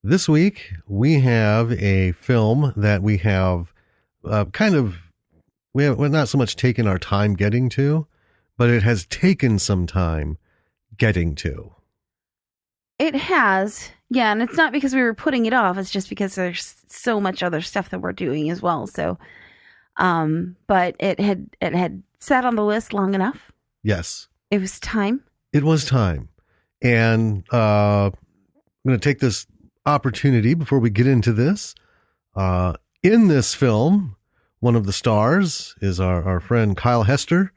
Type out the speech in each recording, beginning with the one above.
This week, we have a film that we have we're not so much taken our time getting to, but it has taken some time getting to. It has. Yeah, and it's not because we were putting it off. It's just because there's so much other stuff that we're doing as well. So, but it had sat on the list long enough. Yes. It was time. It was time. And I'm going to take this opportunity before we get into this. In this film, one of the stars is our friend Kyle Hester.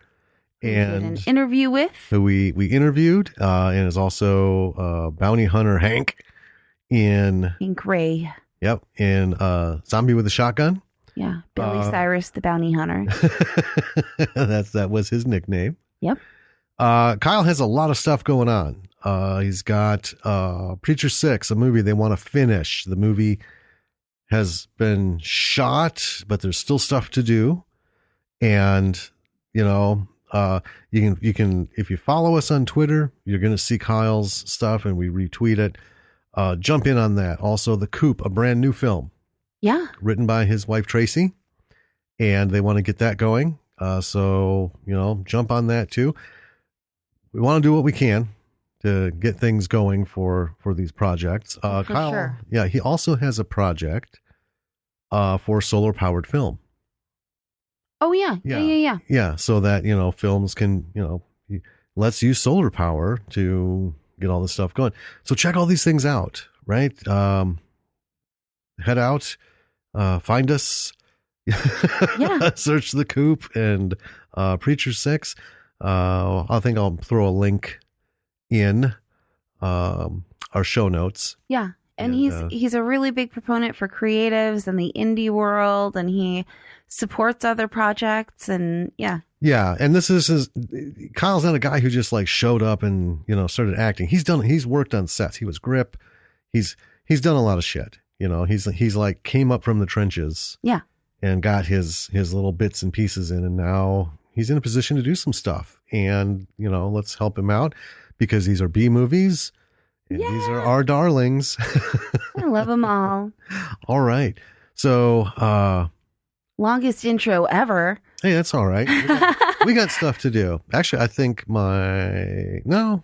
And an interview with who we interviewed, and is also bounty hunter Hank Hank Ray. Yep, in Zombie with a Shotgun. Yeah, Billy Cyrus, the bounty hunter. That was his nickname. Yep. Kyle has a lot of stuff going on. He's got Preacher 6, a movie they want to finish. The movie has been shot, but there's still stuff to do. And, you can, if you follow us on Twitter, you're going to see Kyle's stuff and we retweet it. Jump in on that. Also, The Coop, a brand new film. Yeah. Written by his wife, Tracy. And they want to get that going. So, jump on that too. We want to do what we can to get things going for these projects. For Kyle, sure. Yeah, he also has a project for solar powered film. Oh yeah. Yeah. So that, films can, let's use solar power to get all this stuff going. So check all these things out, right? Head out, find us, search The Coop and Preacher 6. I think I'll throw a link in our show notes. Yeah. And he's a really big proponent for creatives and the indie world, and he supports other projects, and yeah. And this is Kyle's not a guy who just like showed up and started acting. He's worked on sets. He was Grip. He's done a lot of shit. He's like came up from the trenches. Yeah. And got his little bits and pieces in, and now he's in a position to do some stuff. And let's help him out because these are B movies. And these are our darlings. I love them all. All right. So, longest intro ever. Hey, that's all right. We got stuff to do. Actually, I think no,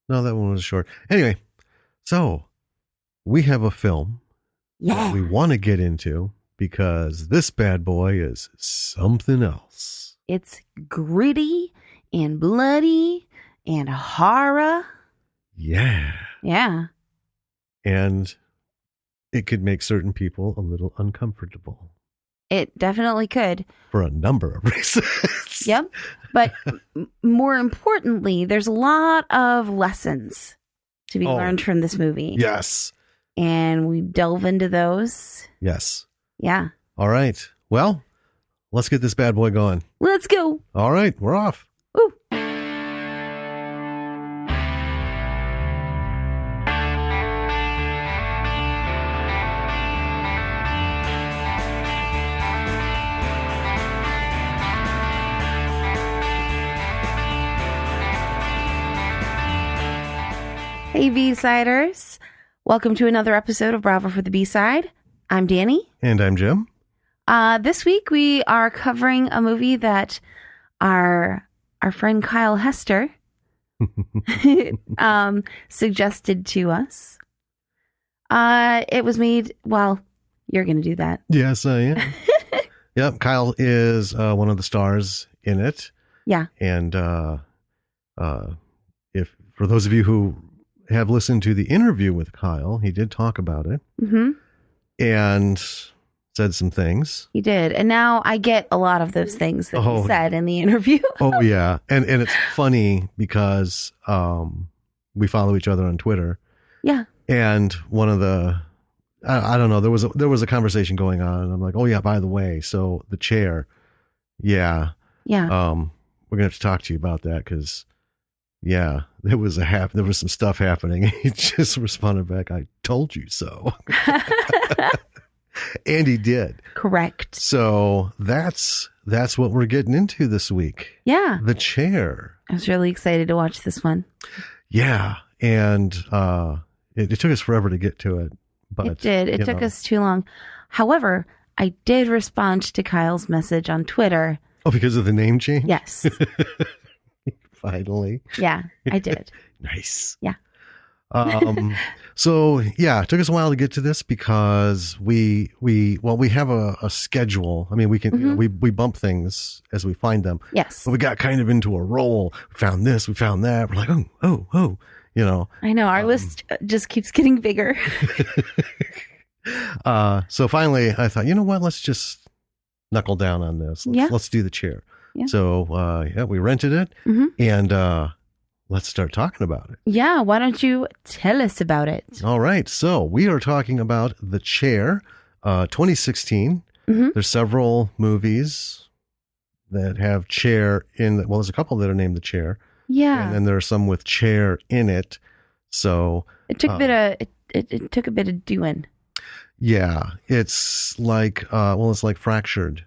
that one was short. Anyway, so we have a film that we want to get into because this bad boy is something else. It's gritty and bloody and horror. Yeah. And it could make certain people a little uncomfortable. It definitely could. For a number of reasons. Yep. But more importantly, there's a lot of lessons to be learned from this movie. Yes. And we delve into those. Yes. Yeah. All right. Well, let's get this bad boy going. Let's go. All right. We're off. Ooh. Hey, B-Siders. Welcome to another episode of Bravo for the B-Side. I'm Danny. And I'm Jim. This week we are covering a movie that our friend Kyle Hester suggested to us. It was made, well, you're going to do that. Yes, I am. Yep, Kyle is one of the stars in it. Yeah. And if for those of you who have listened to the interview with Kyle, he did talk about it. Mm-hmm. And said some things. He did. And now I get a lot of those things that he said in the interview. Oh, yeah. And it's funny because we follow each other on Twitter. Yeah. And one of the, I don't know, there was a conversation going on. And I'm like, oh, yeah, by the way, so the chair. Yeah. Yeah. We're going to have to talk to you about that because, yeah, there was some stuff happening. He just responded back, I told you so. And he did. Correct. So that's what we're getting into this week. Yeah. The Chair. I was really excited to watch this one. Yeah. And It took us forever to get to it. But It did. It took us too long. However, I did respond to Kyle's message on Twitter. Oh, because of the name change? Yes. Finally. Yeah, I did. Nice. Yeah. So yeah, it took us a while to get to this because we have a schedule. I mean, we can we bump things as we find them. Yes. But we got kind of into a roll. We found this, we found that. We're like, oh, you know. I know our list just keeps getting bigger. So finally, I thought, you know what? Let's just knuckle down on this. Let's do the chair. Yeah. So we rented it, and let's start talking about it. Yeah, why don't you tell us about it? All right, so we are talking about The Chair, 2016. There's several movies that have chair in. Well, there's a couple that are named The Chair. Yeah, and then there are some with chair in it. So it took a bit of it took a bit of doing. Yeah, it's like it's like Fractured.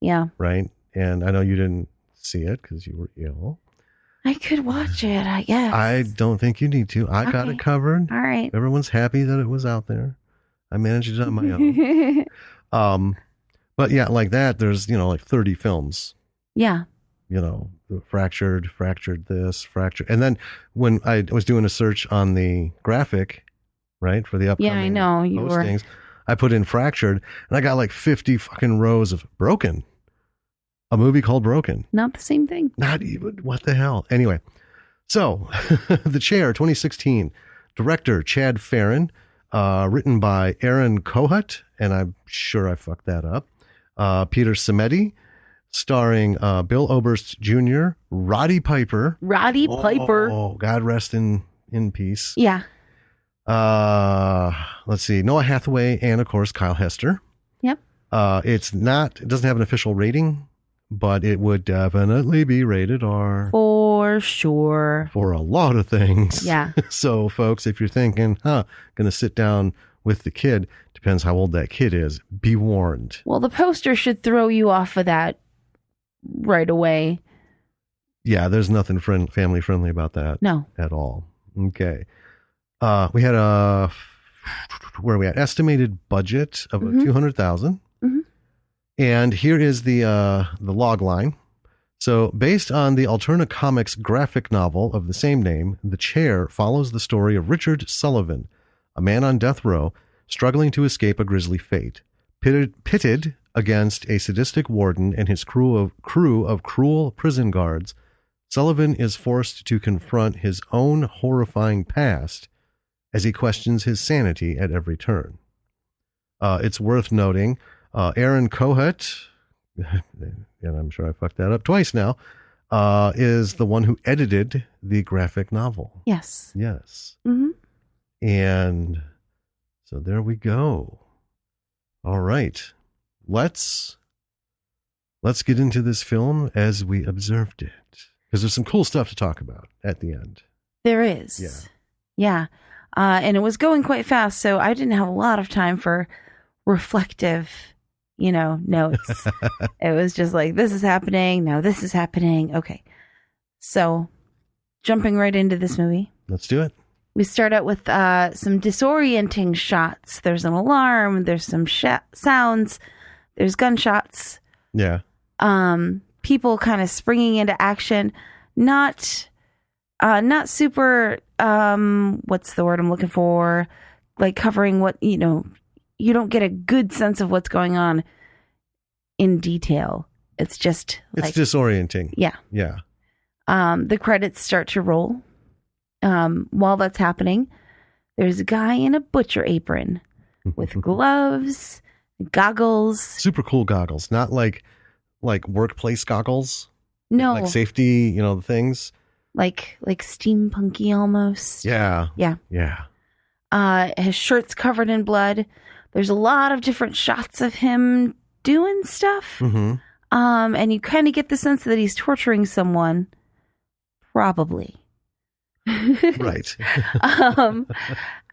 Yeah. Right, and I know you didn't see it because you were ill. I could watch it, I guess. I don't think you need to. I got it covered. All right. Everyone's happy that it was out there. I managed it on my own. But yeah, like that, there's, like 30 films. Yeah. Fractured this, Fractured. And then when I was doing a search on the graphic, right, for the upcoming I know, you postings, I put in Fractured, and I got like 50 fucking rows of Broken. A movie called Broken. Not the same thing. Not even. What the hell? Anyway, so The Chair, 2016. Director Chad Farron. Written by Aaron Kohut, and I'm sure I fucked that up. Peter Samedi. Starring Bill Oberst Jr., Roddy Piper. Roddy Piper. Oh, God rest in peace. Yeah. Let's see. Noah Hathaway and, of course, Kyle Hester. Yep. It doesn't have an official rating, but it would definitely be rated R. For sure. For a lot of things. Yeah. So, folks, if you're thinking, gonna sit down with the kid, depends how old that kid is, be warned. Well, the poster should throw you off of that right away. Yeah, there's nothing family friendly about that. No. At all. Okay. We had estimated budget of $200,000. And here is the log line. So, based on the Alterna Comics graphic novel of the same name, The Chair follows the story of Richard Sullivan, a man on death row struggling to escape a grisly fate. Pitted against a sadistic warden and his crew of cruel prison guards, Sullivan is forced to confront his own horrifying past as he questions his sanity at every turn. It's worth noting, Aaron Kohut, and I'm sure I fucked that up twice now, is the one who edited the graphic novel. Yes. Yes. And so there we go. All right. Let's get into this film as we observed it, because there's some cool stuff to talk about at the end. There is. Yeah. And it was going quite fast, so I didn't have a lot of time for reflective, notes. It was just like, this is happening. Now this is happening. Okay. So jumping right into this movie. Let's do it. We start out with some disorienting shots. There's an alarm. There's some sounds. There's gunshots. Yeah. People kind of springing into action. Not super, what's the word I'm looking for? Like covering what, you don't get a good sense of what's going on in detail. It's just it's disorienting. Yeah. Yeah. The credits start to roll. While that's happening, there's a guy in a butcher apron with gloves, goggles. Super cool goggles. Not like workplace goggles. No. Like safety, the things. Like steampunky almost. Yeah. Yeah. Yeah. His shirt's covered in blood. There's a lot of different shots of him doing stuff. And you kind of get the sense that he's torturing someone. Probably. Right.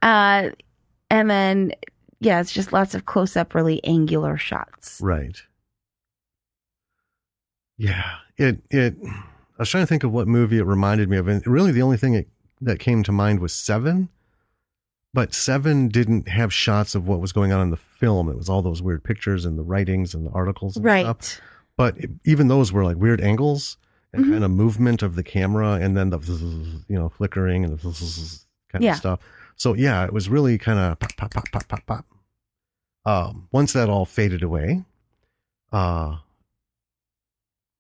And then, it's just lots of close-up, really angular shots. Right. Yeah. I was trying to think of what movie it reminded me of, and really the only thing that came to mind was Seven. But 7 didn't have shots of what was going on in the film. It was all those weird pictures and the writings and the articles and stuff. But even those were like weird angles and kind of movement of the camera, and then the flickering and the kind of stuff. So yeah, it was really kind of pop, pop, pop, pop, pop, pop. Once that all faded away,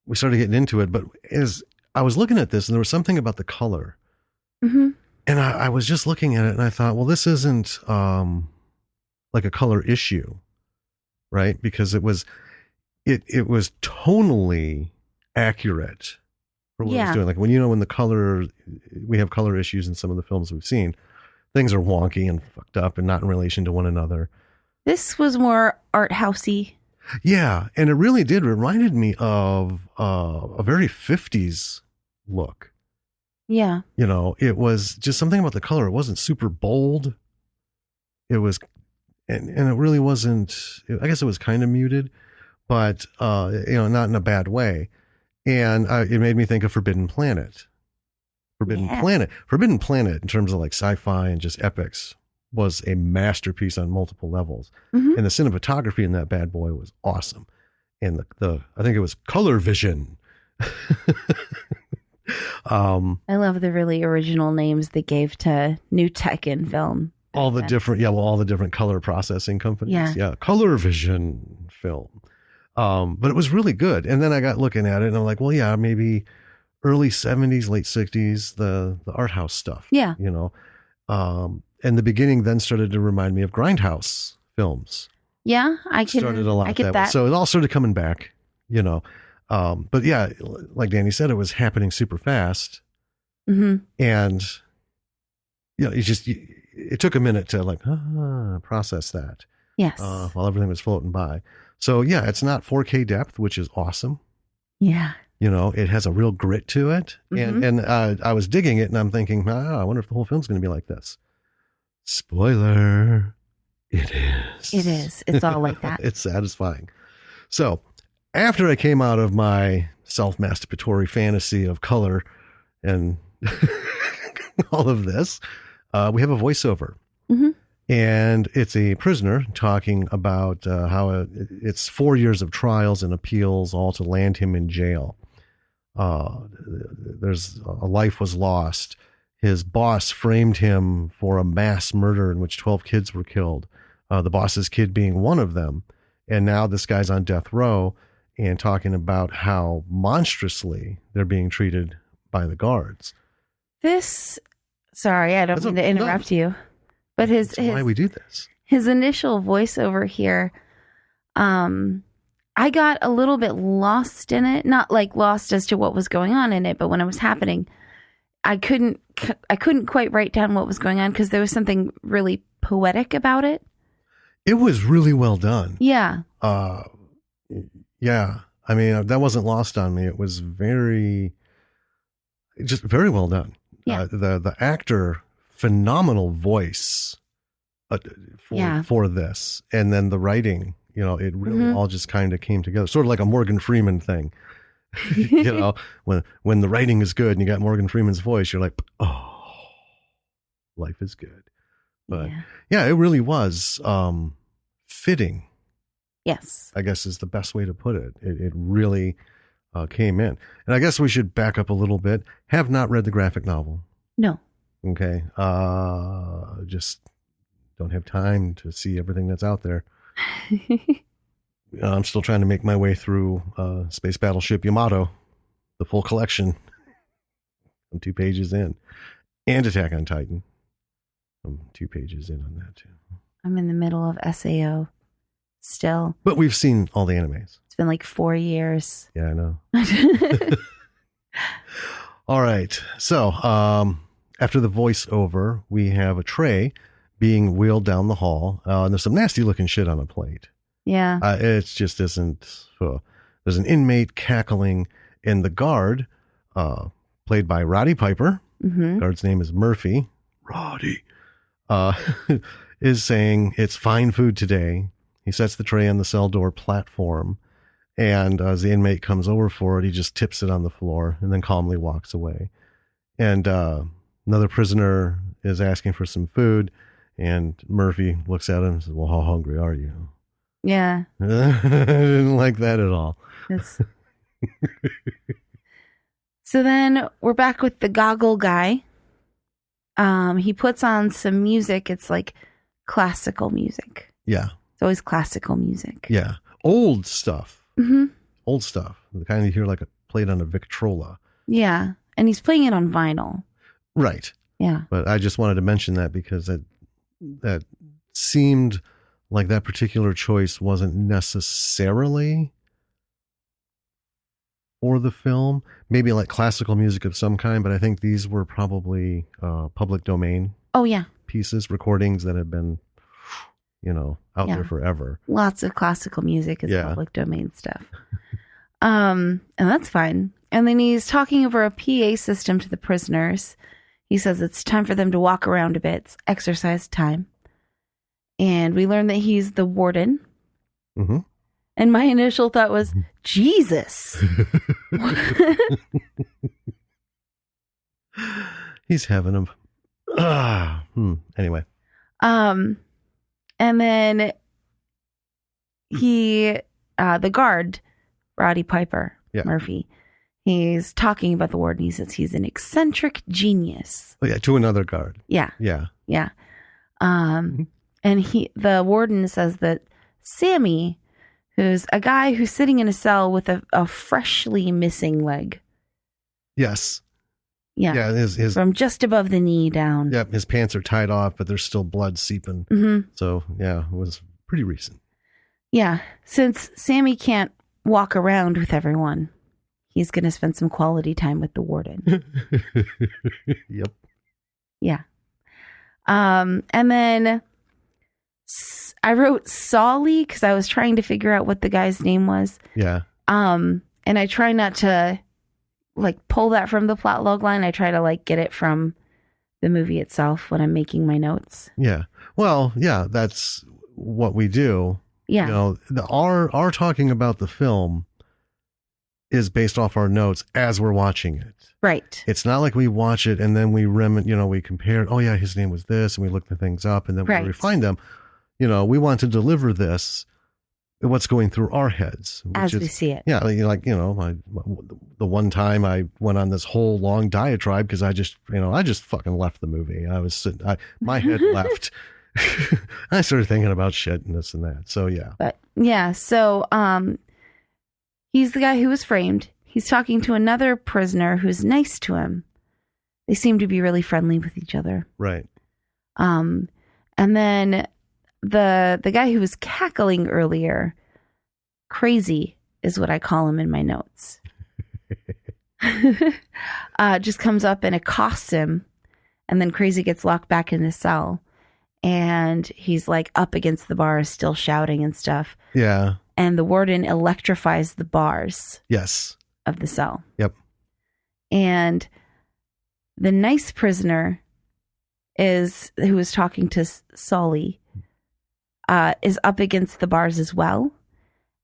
we started getting into it. But as I was looking at this, and there was something about the color. Mm-hmm. And I was just looking at it and I thought, well, this isn't like a color issue, right? Because it was tonally accurate for what it was doing. Like when the color, we have color issues in some of the films we've seen, things are wonky and fucked up and not in relation to one another. This was more art housey. Yeah. And it really did. It reminded me of a very 50s look. Yeah. It was just something about the color. It wasn't super bold. It was, and it really wasn't, I guess it was kind of muted, but, not in a bad way. And it made me think of Forbidden Planet. Forbidden Planet in terms of like sci-fi and just epics was a masterpiece on multiple levels. Mm-hmm. And the cinematography in that bad boy was awesome. And I think it was color vision. I love the really original names they gave to new tech in film. All the different color processing companies. Yeah. Color vision film. But it was really good. And then I got looking at it and I'm like, well, yeah, maybe early 70s, late 60s, the art house stuff. Yeah. And the beginning then started to remind me of Grindhouse films. Yeah, I get that. So it all started coming back, but yeah, like Danny said, it was happening super fast. Mm-hmm. And, it took a minute to like, process that. Yes. While everything was floating by. So yeah, it's not 4K depth, which is awesome. Yeah. It has a real grit to it. Mm-hmm. And I was digging it and I'm thinking, I wonder if the whole film's going to be like this. Spoiler. It is. It is. It's all like that. It's satisfying. So after I came out of my self-masturbatory fantasy of color and all of this, we have a voiceover. Mm-hmm. And it's a prisoner talking about how it's 4 years of trials and appeals all to land him in jail. There's a life was lost. His boss framed him for a mass murder in which 12 kids were killed. The boss's kid being one of them. And now this guy's on death row and talking about how monstrously they're being treated by the guards. Sorry, I don't mean to interrupt you, but that's why we do this. His initial voiceover here, I got a little bit lost in it, not like lost as to what was going on in it, but when it was happening, I couldn't quite write down what was going on because there was something really poetic about it. It was really well done. Yeah. Yeah. I mean, that wasn't lost on me. It was very well done. Yeah. The actor, phenomenal voice for this. And then the writing, it really all just kind of came together. Sort of like a Morgan Freeman thing. When the writing is good and you got Morgan Freeman's voice, you're like, oh, life is good. But yeah, it really was fitting. Yes. I guess is the best way to put it. It really came in. And I guess we should back up a little bit. Have not read the graphic novel. No. Okay. Just don't have time to see everything that's out there. I'm still trying to make my way through Space Battleship Yamato, the full collection. I'm 2 pages in. And Attack on Titan. I'm 2 pages in on that too. I'm in the middle of SAO still. But we've seen all the animes. It's been like 4 years. Yeah, I know. All right. So after the voiceover, we have a tray being wheeled down the hall. And there's some nasty looking shit on a plate. Yeah. It just isn't. There's an inmate cackling, and the guard, played by Roddy Piper, guard's name is Murphy, Roddy, is saying it's fine food today. He sets the tray on the cell door platform, and as the inmate comes over for it, he just tips it on the floor and then calmly walks away. And another prisoner is asking for some food, And Murphy looks at him and says, well, how hungry are you? Yeah. I didn't like that at all. So then we're back with the goggle guy. He puts on some music. It's like classical music. Yeah. It's always classical music. Yeah. Old stuff. Mm-hmm. Old stuff. The kind you hear like played on a Victrola. Yeah. And he's playing it on vinyl. Right. Yeah. But I just wanted to mention that because that seemed like that particular choice wasn't necessarily for the film. Maybe like classical music of some kind, but I think these were probably public domain. Oh, yeah. Pieces, recordings that have been, out there forever. Lots of classical music is public domain stuff. And that's fine. And then he's talking over a PA system to the prisoners. He says it's time for them to walk around a bit. It's exercise time. And we learn that he's the warden. Mm-hmm. And my initial thought was, Jesus. He's having them. Anyway. And then the guard, Roddy Piper, Murphy, he's talking about the warden. He says he's an eccentric genius. Oh, yeah, to another guard. Yeah. Yeah. Yeah. And the warden says that Sammy, who's a guy who's sitting in a cell with a freshly missing leg. Yes. Yeah. Yeah. His from just above the knee down. Yep. His pants are tied off, but there's still blood seeping. Mm-hmm. So, yeah, it was pretty recent. Yeah. Since Sammy can't walk around with everyone, he's going to spend some quality time with the warden. Yep. Yeah. And then I wrote Solly because I was trying to figure out what the guy's name was. Yeah. And I try not to pull that from the plot log line. I try to get it from the movie itself when I'm making my notes. Yeah. Well, yeah, that's what we do. Yeah. Our talking about the film is based off our notes as we're watching it. Right. It's not like we watch it and then we we compare, oh yeah, his name was this, and we look the things up and then we refine them. We want to deliver this, what's going through our heads. As we see it. Yeah. The one time I went on this whole long diatribe because I just fucking left the movie. I was sitting, my head left. I started thinking about shit and this and that. So yeah. But yeah. So, he's the guy who was framed. He's talking to another prisoner who's nice to him. They seem to be really friendly with each other. Right. And then the guy who was cackling earlier, Crazy is what I call him in my notes. Just comes up and accosts him, and then Crazy gets locked back in his cell, and he's up against the bars, still shouting and stuff. Yeah. And the warden electrifies the bars. Yes. Of the cell. Yep. And the nice prisoner who is talking to Solly, is up against the bars as well.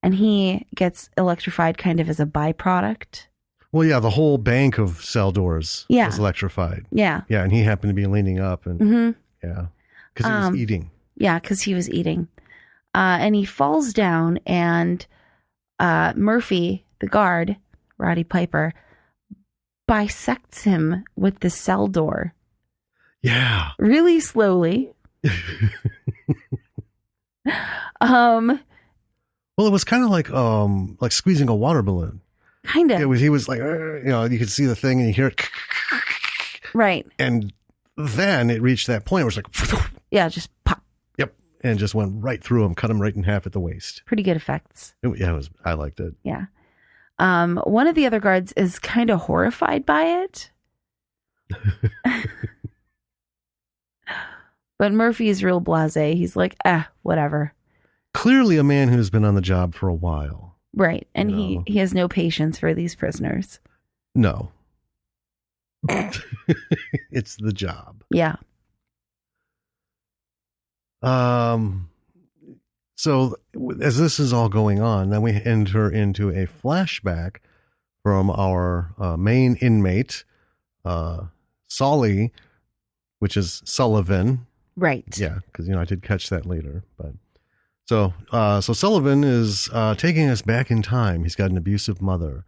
And he gets electrified kind of as a byproduct. Well, yeah, the whole bank of cell doors was electrified. Yeah. Yeah, and he happened to be leaning up and yeah, because he was eating. Yeah, because he was eating. And he falls down, and Murphy, the guard, Roddy Piper, bisects him with the cell door. Yeah. Really slowly. Well, it was kind of like squeezing a water balloon. Kind of. He was like, you could see the thing and you hear it. Right. And then it reached that point where it's like, yeah, just pop. Yep. And just went right through him, cut him right in half at the waist. Pretty good effects. I liked it. Yeah. One of the other guards is kind of horrified by it. But Murphy is real blasé. He's like, whatever. Clearly a man who's been on the job for a while. Right. And he has no patience for these prisoners. No. It's the job. Yeah. So as this is all going on, then we enter into a flashback from our main inmate, Solly, which is Sullivan, Right. Yeah, because I did catch that later. But so Sullivan is taking us back in time. He's got an abusive mother,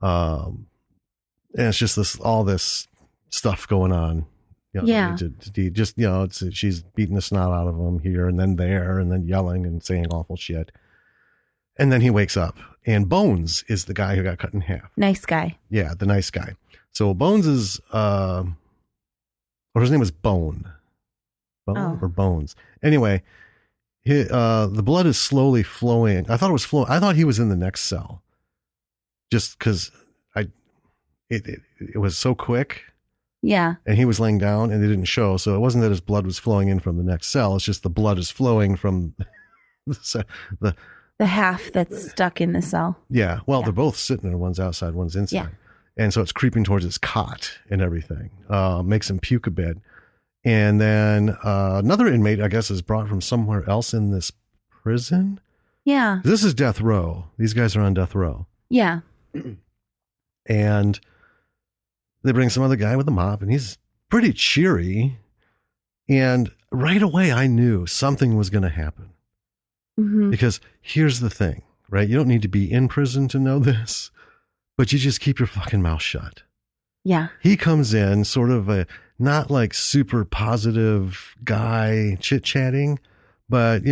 and it's just all this stuff going on. Yeah. She's beating the snot out of him here and then there, and then yelling and saying awful shit. And then he wakes up, and Bones is the guy who got cut in half. Nice guy. Yeah, the nice guy. So Bones is, or his name was Bone. Or Bones. Anyway, the blood is slowly flowing. I thought it was flowing. I thought he was in the next cell, just because it was so quick. Yeah. And he was laying down, and they didn't show, so it wasn't that his blood was flowing in from the next cell. It's just the blood is flowing from the half that's stuck in the cell. Yeah. Well, they're both sitting there. One's outside, one's inside. Yeah. And so it's creeping towards his cot and everything. Makes him puke a bit. And then another inmate, I guess, is brought from somewhere else in this prison. Yeah. This is death row. These guys are on death row. Yeah. And they bring some other guy with a mop, and he's pretty cheery. And right away, I knew something was going to happen. Mm-hmm. Because here's the thing, right? You don't need to be in prison to know this, but you just keep your fucking mouth shut. Yeah. He comes in sort of a not like super positive guy chit-chatting, but,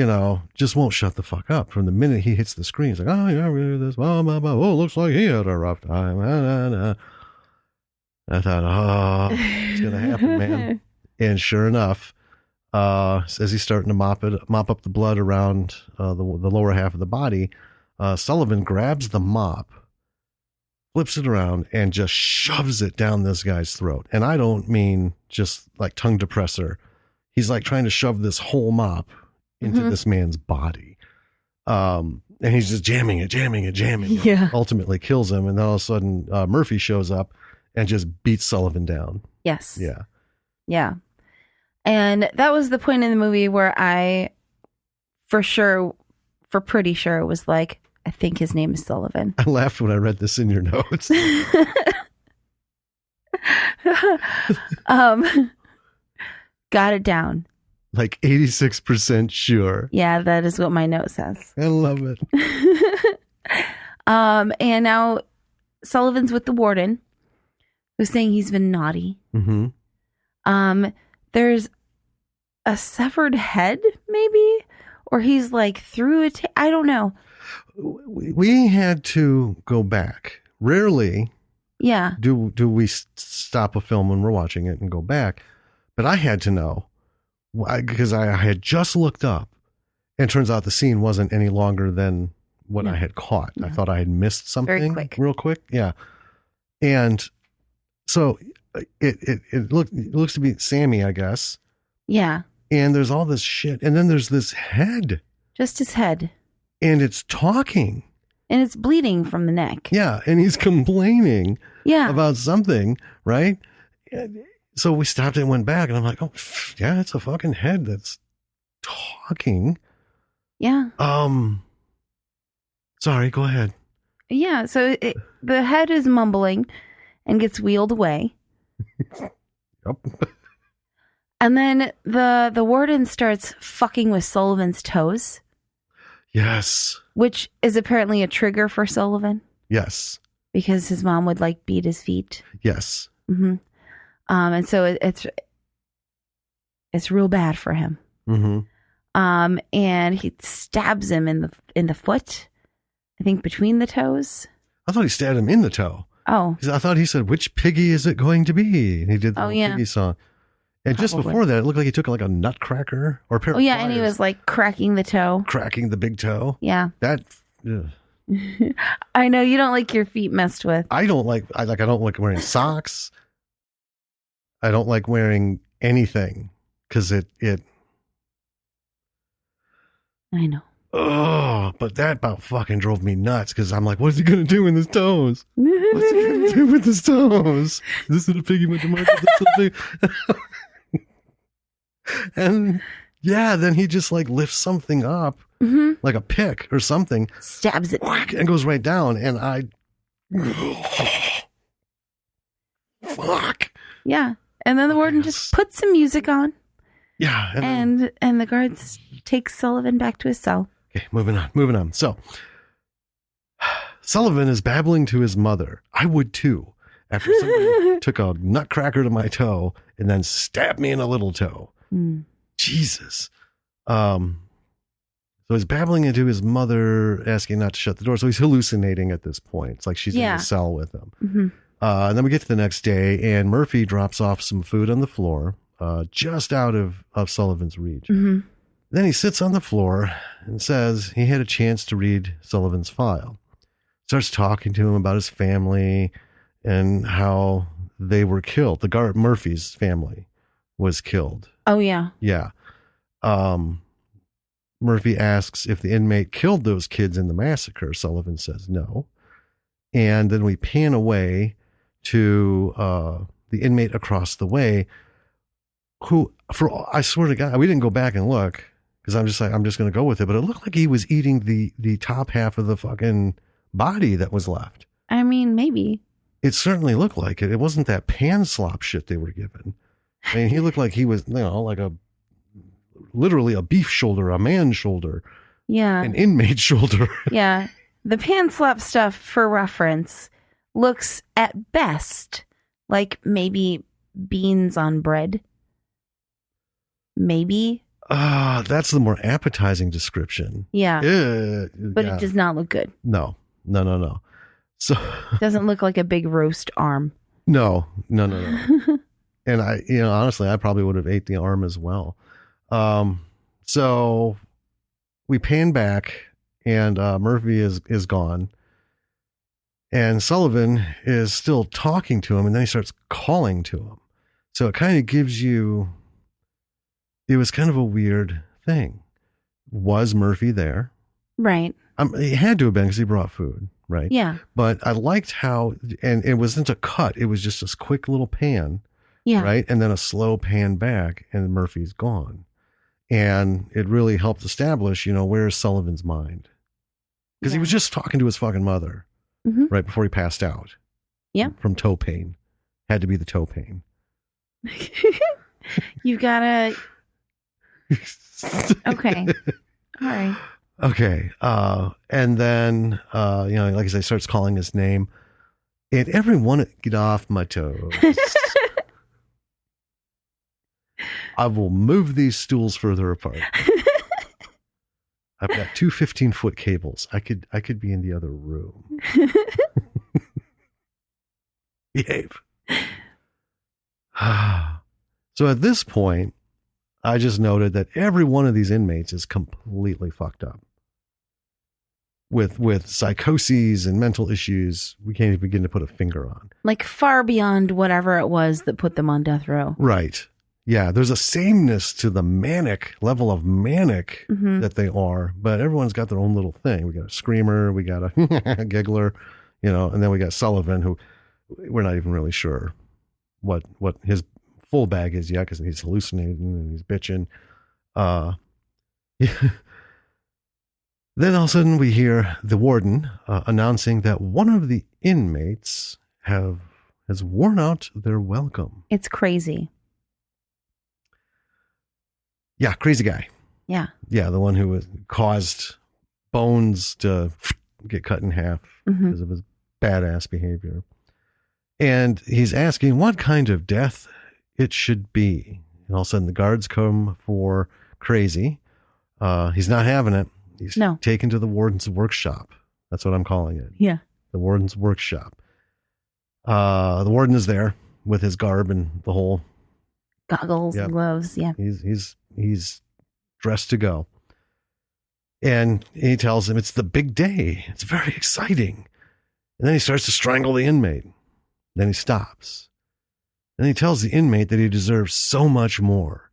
just won't shut the fuck up. From the minute he hits the screen, he's like, oh, yeah, we do this, blah, blah, blah. Oh, looks like he had a rough time. I thought, oh, it's going to happen, man. And sure enough, as he's starting to mop up the blood around the lower half of the body, Sullivan grabs the mop, flips it around, and just shoves it down this guy's throat. And I don't mean just like tongue depressor. He's like trying to shove this whole mop into this man's body. And he's just jamming it. Yeah. Ultimately kills him. And then all of a sudden, Murphy shows up and just beats Sullivan down. Yes. Yeah. Yeah. And that was the point in the movie where I, for pretty sure, was like, I think his name is Sullivan. I laughed when I read this in your notes. Got it down. Like 86% sure. Yeah, that is what my note says. I love it. And now Sullivan's with the warden, who's saying he's been naughty. Mm-hmm. There's a severed head, maybe, or he's like through I don't know. We had to go back. Rarely, yeah, do we stop a film when we're watching it and go back. But I had to know because I had just looked up, and turns out the scene wasn't any longer than what I had caught. I thought I had missed something real quick. Yeah, and so it looks to be Sammy, I guess. Yeah. And there's all this shit, and then there's this head, just his head, and it's talking, and it's bleeding from the neck. Yeah, and he's complaining. Yeah. About something, right? So we stopped and went back, and I'm like, oh, yeah, it's a fucking head that's talking. Yeah. Sorry, go ahead. Yeah, so the head is mumbling and gets wheeled away. Yep. And then the warden starts fucking with Sullivan's toes. Yes. Which is apparently a trigger for Sullivan. Yes. Because his mom would like beat his feet. Yes. Mm-hmm. And so it's real bad for him. Mm-hmm. And he stabs him in the foot. I think between the toes. I thought he stabbed him in the toe. Oh. I thought he said, "Which piggy is it going to be?" And he did the piggy song. And just before that, it looked like he took like a nutcracker or a pair of pliers, and he was like cracking the toe. Cracking the big toe. Yeah. That. I know you don't like your feet messed with. I don't like wearing socks. I don't like wearing anything because it. I know. Oh, but that about fucking drove me nuts because I'm like, what's he gonna do with his toes? What's he gonna do with his toes? This is a piggy with the market. And yeah, then he just like lifts something up, like a pick or something, stabs it, and goes right down. And I, fuck. Yeah, and then the warden just puts some music on, Yeah. And the guards take Sullivan back to his cell. Okay, moving on. So Sullivan is babbling to his mother. I would too, after somebody took a nutcracker to my toe and then stabbed me in a little toe. Jesus. So he's babbling into his mother, asking not to shut the door. So he's hallucinating at this point. It's like she's in the cell with him. And then we get to the next day, and Murphy drops off some food on the floor, just out of Sullivan's reach. Then he sits on the floor and says he had a chance to read Sullivan's file. Starts talking to him about his family and how they were killed. The guard, Murphy's family, was killed. Oh, yeah. Yeah. Murphy asks if the inmate killed those kids in the massacre. Sullivan says no. And then we pan away to the inmate across the way who, I swear to God, we didn't go back and look because I'm just going to go with it. But it looked like he was eating the top half of the fucking body that was left. I mean, maybe. It certainly looked like it. It wasn't that pan slop shit they were given. I mean, he looked like he was, like literally a beef shoulder, a man's shoulder. Yeah. An inmate shoulder. Yeah. The pan slap stuff, for reference, looks at best like maybe beans on bread. Maybe. That's the more appetizing description. Yeah. But it does not look good. No. So it doesn't look like a big roast arm. No. And honestly, I probably would have ate the arm as well. So we pan back and Murphy is gone. And Sullivan is still talking to him, and then he starts calling to him. So it kind of gives you, it was kind of a weird thing. Was Murphy there? Right. He had to have been because he brought food, right? Yeah. But I liked how, and it wasn't a cut. It was just this quick little pan. Yeah. Right. And then a slow pan back, and Murphy's gone. And it really helped establish, where's Sullivan's mind? Because he was just talking to his fucking mother right before he passed out. Yeah. From toe pain. Had to be the toe pain. You gotta. Okay. All right. Okay. And then, like I say, starts calling his name. And everyone, get off my toes. I will move these stools further apart. I've got two 15-foot cables. I could be in the other room. Behave. So at this point, I just noted that every one of these inmates is completely fucked up. With psychoses and mental issues we can't even begin to put a finger on. Like far beyond whatever it was that put them on death row. Right. Yeah, there's a sameness to the level of manic that they are, but everyone's got their own little thing. We got a screamer, we got a giggler, and then we got Sullivan, who we're not even really sure what his full bag is yet because he's hallucinating and he's bitching. Then all of a sudden we hear the warden announcing that one of the inmates has worn out their welcome. It's crazy. Yeah, crazy guy. Yeah. Yeah, the one who caused Bones to get cut in half because of his badass behavior. And he's asking what kind of death it should be. And all of a sudden the guards come for Crazy. He's not having it. He's taken to the warden's workshop. That's what I'm calling it. Yeah. The warden's workshop. The warden is there with his garb and the whole goggles and gloves. Yeah. He's dressed to go. And he tells him it's the big day. It's very exciting. And then he starts to strangle the inmate. Then he stops. And he tells the inmate that he deserves so much more.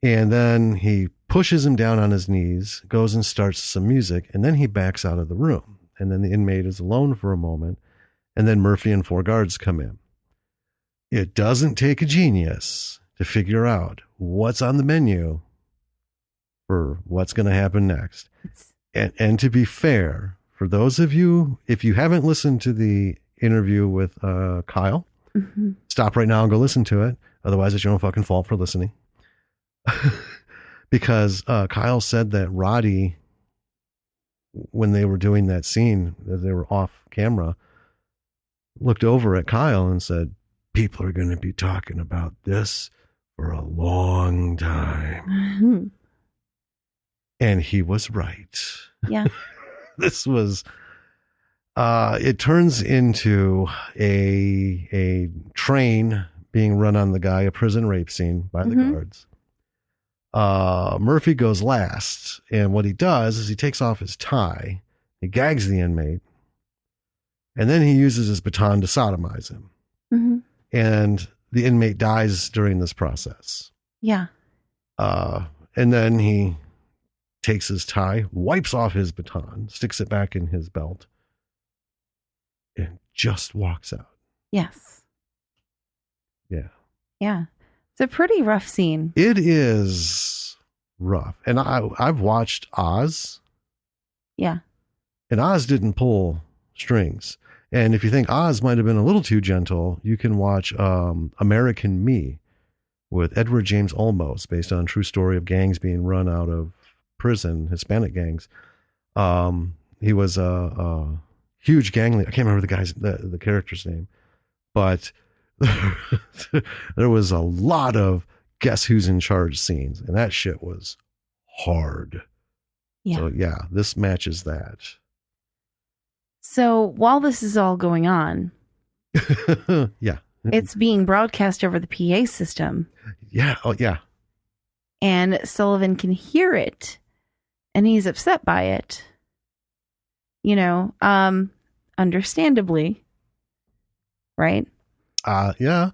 And then he pushes him down on his knees, goes and starts some music, and then he backs out of the room. And then the inmate is alone for a moment. And then Murphy and 4 guards come in. It doesn't take a genius to figure out what's on the menu for what's going to happen next. And to be fair, for those of you, if you haven't listened to the interview with Kyle, stop right now and go listen to it. Otherwise, it's your own fucking fault for listening. because Kyle said that Roddy, when they were doing that scene, as they were off camera, looked over at Kyle and said, people are going to be talking about this for a long time. And he was right. Yeah. This was, it turns into a train being run on the guy, a prison rape scene by the guards. Murphy goes last. And what he does is he takes off his tie. He gags the inmate. And then he uses his baton to sodomize him. Mm-hmm. And the inmate dies during this process. Yeah. And then he takes his tie, wipes off his baton, sticks it back in his belt, and just walks out. Yes. Yeah. Yeah. It's a pretty rough scene. It is rough. And I've watched Oz. Yeah. And Oz didn't pull strings. And if you think Oz might have been a little too gentle, you can watch American Me with Edward James Olmos, based on a true story of gangs being run out of prison, Hispanic gangs. He was a huge gang leader. I can't remember the character's name, but there was a lot of guess who's in charge scenes, and that shit was hard. Yeah. So yeah, this matches that. So while this is all going on, yeah, it's being broadcast over the PA system. Yeah. Oh yeah. And Sullivan can hear it, and he's upset by it. You know, understandably, right? Yeah.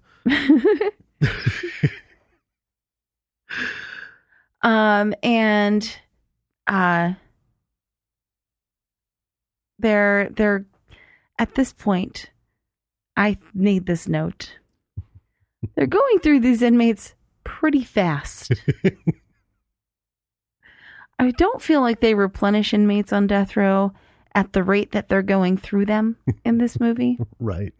They're at this point, I made this note. They're going through these inmates pretty fast. I don't feel like they replenish inmates on death row at the rate that they're going through them in this movie. Right.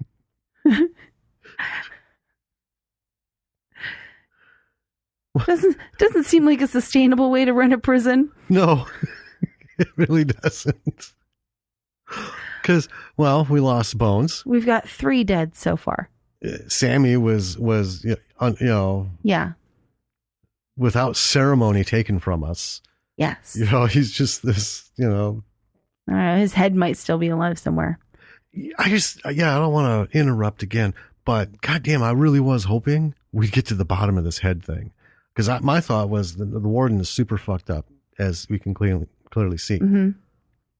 Doesn't seem like a sustainable way to run a prison. No, it really doesn't. Because, well, we lost Bones. We've got 3 dead so far. Sammy was yeah, without ceremony taken from us. Yes. He's just this, I don't know, his head might still be alive somewhere. I don't want to interrupt again, but goddamn, I really was hoping we'd get to the bottom of this head thing. Because my thought was the warden is super fucked up, as we can clearly see. Mm-hmm.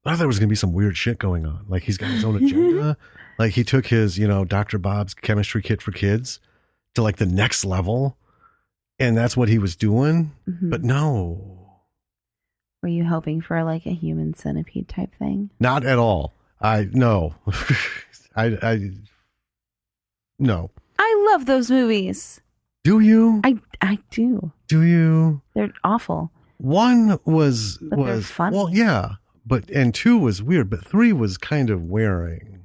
I thought there was going to be some weird shit going on. Like he's got his own agenda. Like he took his, Dr. Bob's chemistry kit for kids to like the next level. And that's what he was doing. Mm-hmm. But no. Were you hoping for like a human centipede type thing? Not at all. No. No. I love those movies. Do you? I do. Do you? They're awful. 1 was they're funny. Well, yeah. And 2 was weird, but 3 was kind of wearing,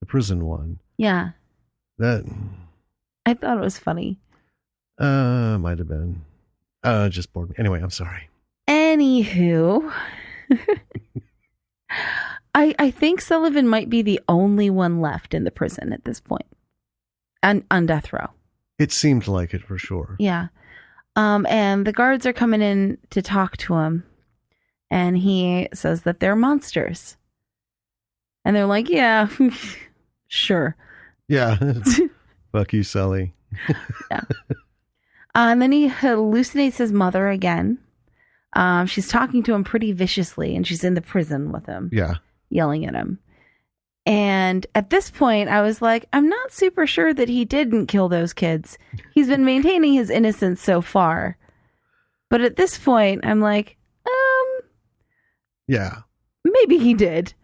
the prison one. Yeah. That I thought it was funny. Might have been. Just bored me. Anyway, I'm sorry. Anywho, I think Sullivan might be the only one left in the prison at this point, on death row. It seemed like it for sure. Yeah. And the guards are coming in to talk to him. And he says that they're monsters. And they're like, yeah, sure. Yeah. Fuck you, Sully. Yeah. And then he hallucinates his mother again. She's talking to him pretty viciously, and she's in the prison with him. Yeah. Yelling at him. And at this point, I was like, I'm not super sure that he didn't kill those kids. He's been maintaining his innocence so far. But at this point, I'm like, yeah. Maybe he did.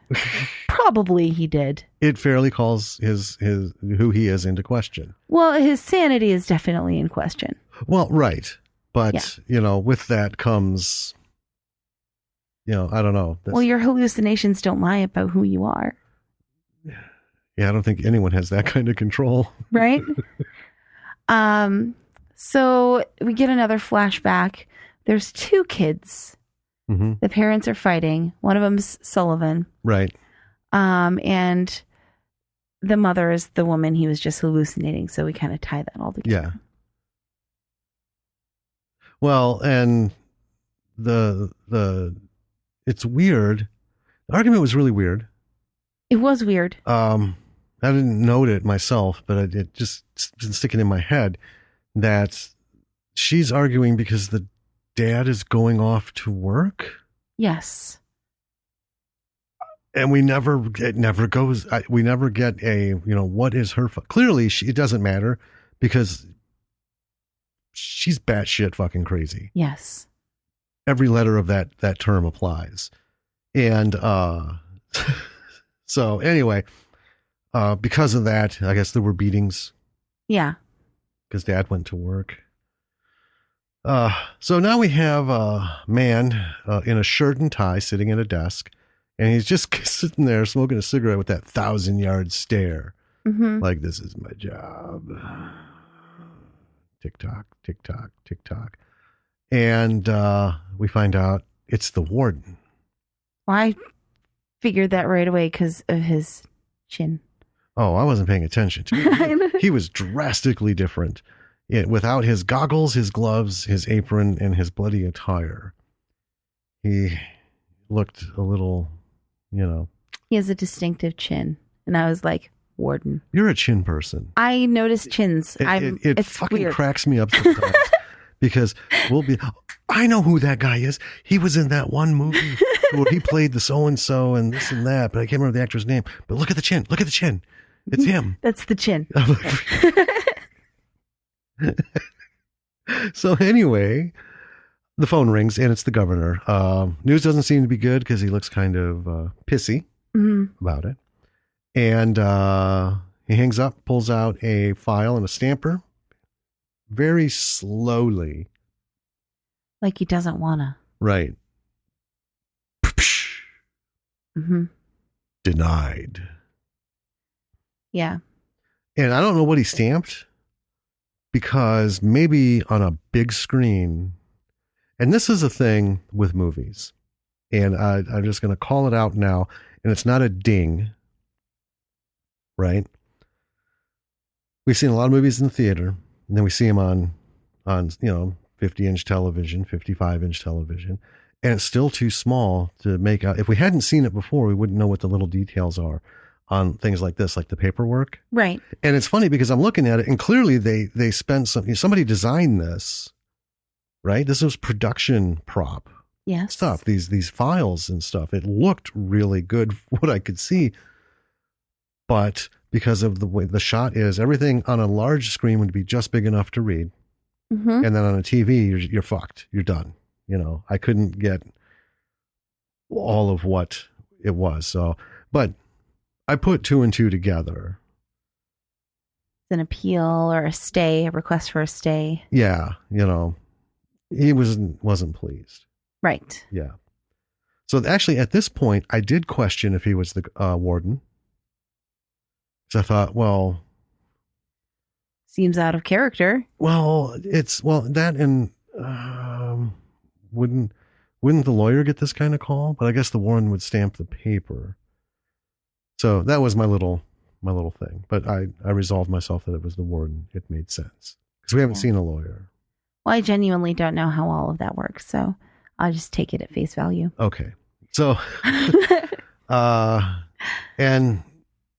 Probably he did. It fairly calls his who he is into question. Well, his sanity is definitely in question. Well, right. But, with that comes, I don't know. Well, your hallucinations don't lie about who you are. Yeah, I don't think anyone has that kind of control. Right? So we get another flashback. There's 2 kids. Mm-hmm. The parents are fighting. One of them's Sullivan. Right. And the mother is the woman he was just hallucinating. So we kind of tie that all together. Yeah. Well, and the it's weird. The argument was really weird. It was weird. I didn't note it myself, but it just been sticking in my head that she's arguing because the dad is going off to work. Yes. And we never get a, what is her, clearly it doesn't matter because she's batshit fucking crazy. Yes. Every letter of that term applies. And, so anyway, because of that, I guess there were beatings. Yeah. Because dad went to work. So now we have a man in a shirt and tie sitting at a desk, and he's just sitting there smoking a cigarette with that 1,000-yard stare. Mm-hmm. Like, this is my job. Tick tock, tick tock, tick tock. And we find out it's the warden. Well, I figured that right away because of his chin. Oh, I wasn't paying attention to it. He was drastically different. Without his goggles, his gloves, his apron, and his bloody attire. He looked a little, He has a distinctive chin. And I was like, warden. You're a chin person. I notice chins. It it's fucking weird. cracks me up sometimes. Because I know who that guy is. He was in that one movie where he played the so-and-so and this and that, but I can't remember the actor's name. But look at the chin. Look at the chin. It's him. That's the chin. So anyway, the phone rings and it's the governor. News doesn't seem to be good because he looks kind of pissy about it. And he hangs up, pulls out a file and a stamper very slowly. Like he doesn't want to. Right. Mm-hmm. Denied. Yeah. And I don't know what he stamped. Because maybe on a big screen, and this is a thing with movies, and I'm just going to call it out now, and it's not a ding, right? We've seen a lot of movies in the theater, and then we see them on 50-inch television, 55-inch television, and it's still too small to make out. If we hadn't seen it before, we wouldn't know what the little details are on things like this, like the paperwork. Right. And it's funny because I'm looking at it and clearly they spent somebody designed this, right? This was production prop stuff, these files and stuff. It looked really good, what I could see. But because of the way the shot is, everything on a large screen would be just big enough to read. Mm-hmm. And then on a TV, you're fucked. You're done. I couldn't get all of what it was. So, but I put 2 and 2 together. An appeal or a request for a stay. Yeah, he wasn't pleased. Right. Yeah. So actually, at this point, I did question if he was the warden. So I thought, well, seems out of character. Well, that and wouldn't the lawyer get this kind of call? But I guess the warden would stamp the paper. So that was my little thing. But I resolved myself that it was the warden. It made sense because we haven't seen a lawyer. Well, I genuinely don't know how all of that works, so I'll just take it at face value. Okay. So, and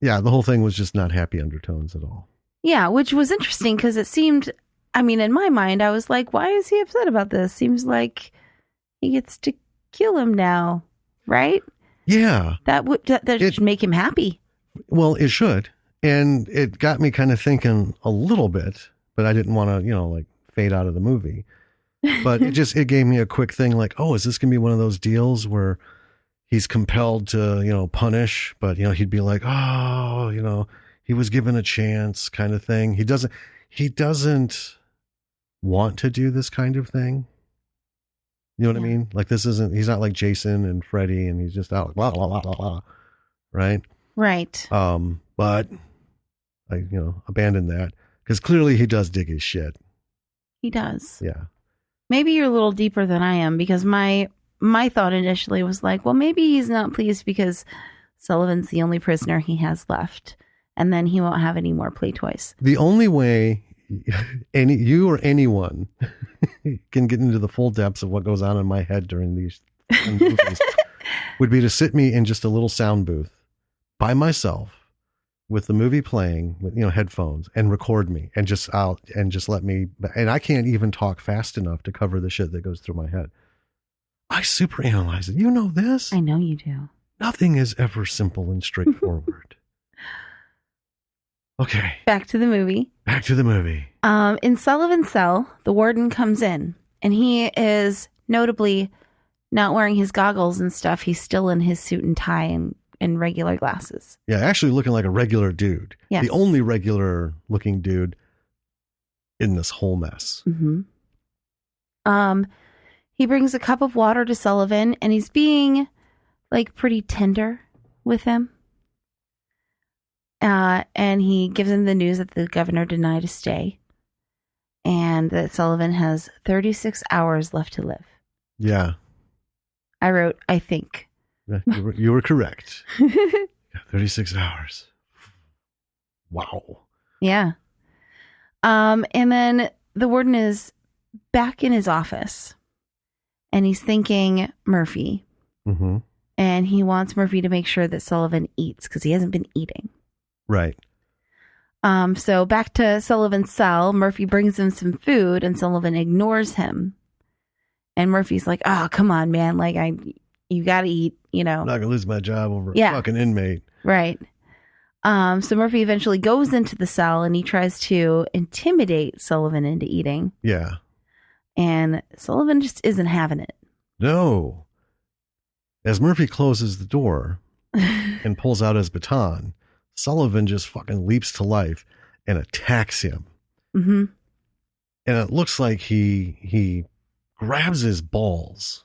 yeah, the whole thing was just not happy undertones at all. Yeah, which was interesting because it seemed, in my mind, I was like, why is he upset about this? Seems like he gets to kill him now, right? Yeah. That should make him happy. Well, it should. And it got me kind of thinking a little bit, but I didn't want to, fade out of the movie. But it gave me a quick thing like, oh, is this going to be one of those deals where he's compelled to, punish, but, he'd be like, oh, he was given a chance kind of thing. He doesn't want to do this kind of thing. You know what I mean? Like he's not like Jason and Freddy and he's just out blah, blah, blah, blah, blah. Right? Right. But I, abandoned that because clearly he does dig his shit. He does. Yeah. Maybe you're a little deeper than I am, because my thought initially was like, well, maybe he's not pleased because Sullivan's the only prisoner he has left, and then he won't have any more play toys. The only way you or anyone can get into the full depths of what goes on in my head during these movies would be to sit me in just a little sound booth by myself with the movie playing with, headphones, and record me and just let me, and I can't even talk fast enough to cover the shit that goes through my head. I super analyze it. You know this? I know you do. Nothing is ever simple and straightforward. Okay. Back to the movie. In Sullivan's cell, the warden comes in, and he is notably not wearing his goggles and stuff. He's still in his suit and tie and regular glasses. Yeah, actually looking like a regular dude. Yes. The only regular looking dude in this whole mess. Mm-hmm. He brings a cup of water to Sullivan, and he's being like pretty tender with him. And he gives him the news that the governor denied a stay, and that Sullivan has 36 hours left to live. Yeah. I wrote, I think. Yeah, you were correct. 36 hours. Wow. Yeah. And then the warden is back in his office, and he's thanking Murphy. Mm-hmm. And he wants Murphy to make sure that Sullivan eats, because he hasn't been eating. Right. So back to Sullivan's cell, Murphy brings him some food, and Sullivan ignores him. And Murphy's like, "Oh, come on, man! Like, you gotta eat, I'm not gonna lose my job over a fucking inmate." Right. So Murphy eventually goes into the cell, and he tries to intimidate Sullivan into eating. Yeah. And Sullivan just isn't having it. No. As Murphy closes the door and pulls out his baton, Sullivan just fucking leaps to life and attacks him. Mm-hmm. And it looks like he grabs his balls.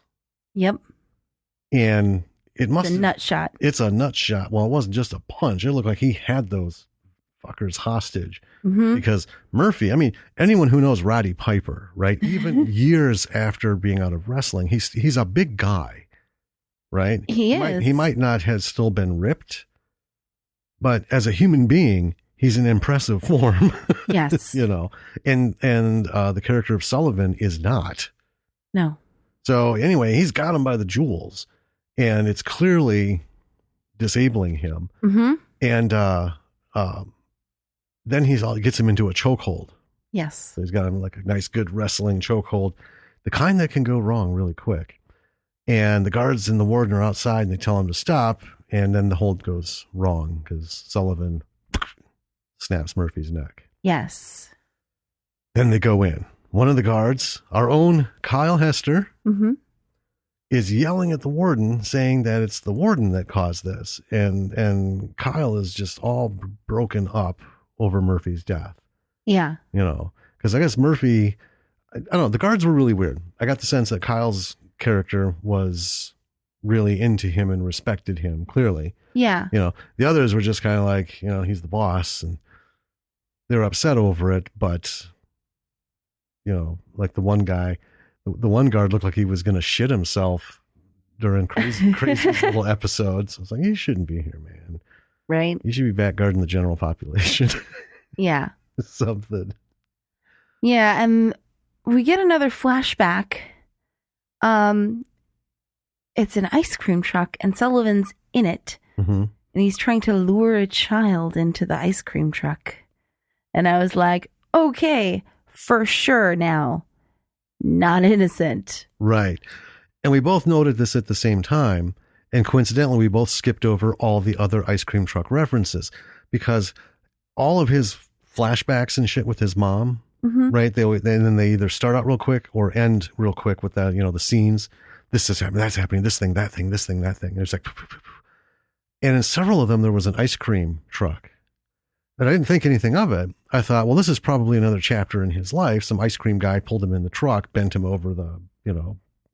Yep. And it must be a nut shot. It's a nut shot. Well, it wasn't just a punch. It looked like he had those fuckers hostage. Mm-hmm. Because Murphy, I mean, anyone who knows Roddy Piper, right? Even years after being out of wrestling, he's a big guy, right? He is. He might not have still been ripped, but as a human being, he's an impressive form. Yes. And the character of Sullivan is not. No. So anyway, he's got him by the jewels, and it's clearly disabling him. Mm-hmm. And then gets him into a chokehold. Yes. So he's got him like a nice, good wrestling chokehold, the kind that can go wrong really quick. And the guards and the warden are outside, and they tell him to stop. And then the hold goes wrong because Sullivan snaps Murphy's neck. Yes. Then they go in. One of the guards, our own Kyle Hester, mm-hmm. is yelling at the warden, saying that it's the warden that caused this. And Kyle is just all broken up over Murphy's death. Yeah. Because I guess Murphy, I don't know, the guards were really weird. I got the sense that Kyle's character was really into him and respected him, clearly. Yeah. The others were just kind of like, he's the boss, and they're upset over it. But, like the one guy, the one guard looked like he was going to shit himself during crazy little episodes. I was like, you shouldn't be here, man. Right. You should be back guarding the general population. Yeah. Something. Yeah. And we get another flashback. It's an ice cream truck, and Sullivan's in it. Mm-hmm. And he's trying to lure a child into the ice cream truck. And I was like, okay, for sure now. Not innocent. Right. And we both noted this at the same time. And coincidentally, we both skipped over all the other ice cream truck references, because all of his flashbacks and shit with his mom, mm-hmm. right? They either start out real quick or end real quick with that, the scenes. This is happening, that's happening, this thing, that thing, this thing, that thing. There's like, and in several of them, there was an ice cream truck. And I didn't think anything of it. I thought, well, this is probably another chapter in his life. Some ice cream guy pulled him in the truck, bent him over the,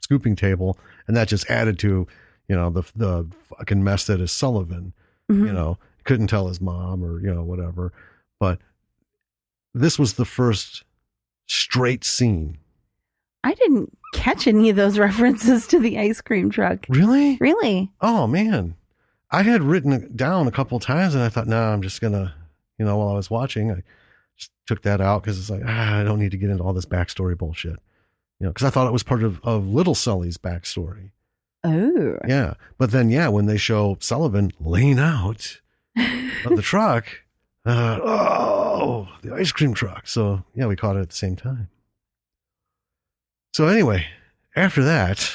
scooping table. And that just added to, the fucking mess that is Sullivan, mm-hmm. Couldn't tell his mom or, whatever. But this was the first straight scene. I didn't catch any of those references to the ice cream truck. Really? Really? Oh, man. I had written it down a couple of times, and I thought, no, I'm just going to, while I was watching, I just took that out because it's like, I don't need to get into all this backstory bullshit. Because I thought it was part of Little Sully's backstory. Oh. Yeah. But then, when they show Sullivan laying out of the truck, the ice cream truck. So, we caught it at the same time. So anyway, after that,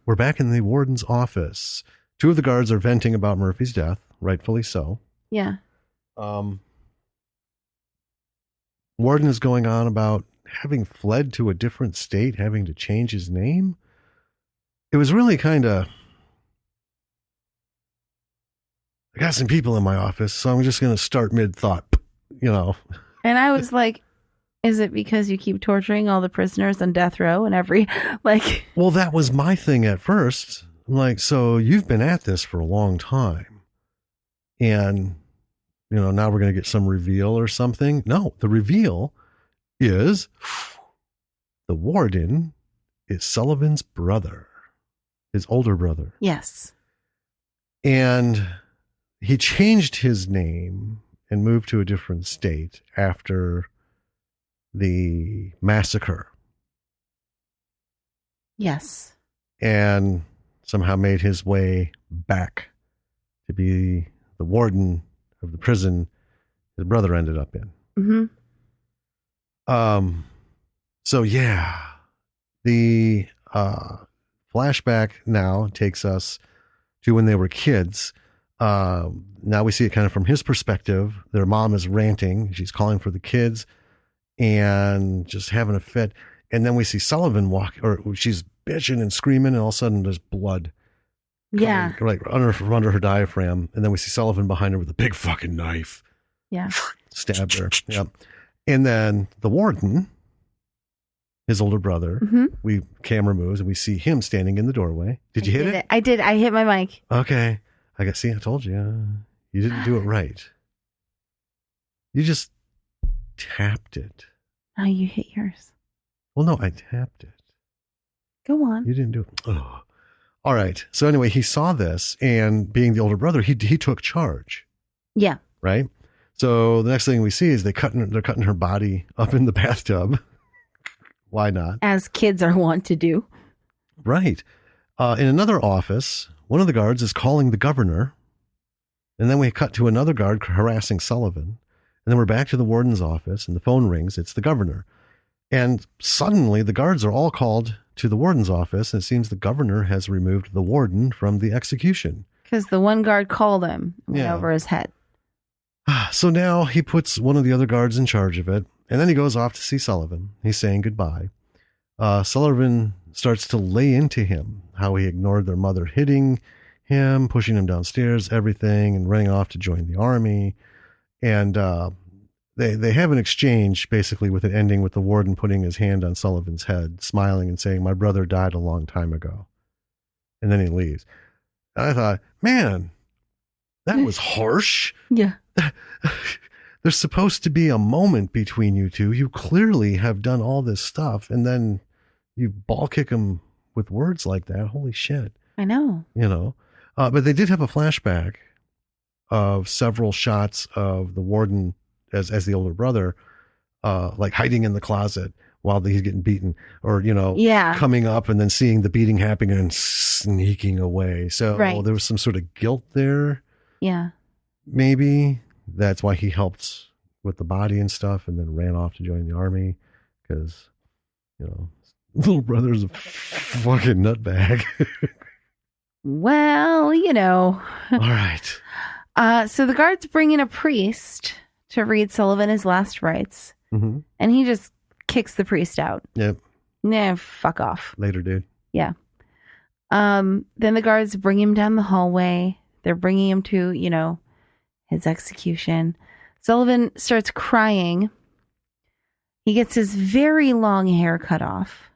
we're back in the warden's office. 2 of the guards are venting about Murphy's death, rightfully so. Yeah. Warden is going on about having fled to a different state, having to change his name. It was really kind of, I got some people in my office, so I'm just going to start mid-thought, And I was like, is it because you keep torturing all the prisoners on death row and every, like... Well, that was my thing at first. I'm like, so you've been at this for a long time. And, now we're going to get some reveal or something. No, the reveal is the warden is Sullivan's brother, his older brother. Yes. And he changed his name and moved to a different state after the massacre. Yes. And somehow made his way back to be the warden of the prison his brother ended up in. So the flashback now takes us to when they were kids. Now we see it kind of from his perspective. Their mom is ranting. She's calling for the kids and just having a fit. And then we see Sullivan walk, or she's bitching and screaming, and all of a sudden there's blood. Yeah. Like under her diaphragm. And then we see Sullivan behind her with a big fucking knife. Yeah. Stabbed her. Yep. And then the warden, his older brother, camera moves and we see him standing in the doorway. Did you hit it? I did. I hit my mic. Okay. I told you. You didn't do it right. You just tapped it. Oh, you hit yours. Well, no, I tapped it. Go on. You didn't do it. Oh. All right. So anyway, he saw this, and being the older brother, he took charge. Yeah. Right. So the next thing we see is they're cutting her body up in the bathtub. Why not? As kids are wont to do. Right. In another office, one of the guards is calling the governor, and then we cut to another guard harassing Sullivan, and then we're back to the warden's office, and the phone rings. It's the governor. And suddenly the guards are all called to the warden's office, and it seems the governor has removed the warden from the execution. Because the one guard called him and went over his head. So now he puts one of the other guards in charge of it, and then he goes off to see Sullivan. He's saying goodbye. Sullivan starts to lay into him how he ignored their mother hitting him, pushing him downstairs, everything, and running off to join the army. And they have an exchange, basically, with it ending with the warden putting his hand on Sullivan's head, smiling and saying, "My brother died a long time ago." And then he leaves. And I thought, man, that was harsh. Yeah. There's supposed to be a moment between you two. You clearly have done all this stuff, and then you ball kick him with words like that. Holy shit. I know. But they did have a flashback of several shots of the warden as the older brother, like hiding in the closet while he's getting beaten, or, coming up and then seeing the beating happening and sneaking away. So there was some sort of guilt there. Yeah. Maybe that's why he helped with the body and stuff and then ran off to join the army because, little brother's a fucking nutbag. Well, All right. So the guards bring in a priest to read Sullivan his last rites. Mm-hmm. And he just kicks the priest out. Yep. Nah, fuck off. Later, dude. Yeah. Then the guards bring him down the hallway. They're bringing him to, his execution. Sullivan starts crying. He gets his very long hair cut off.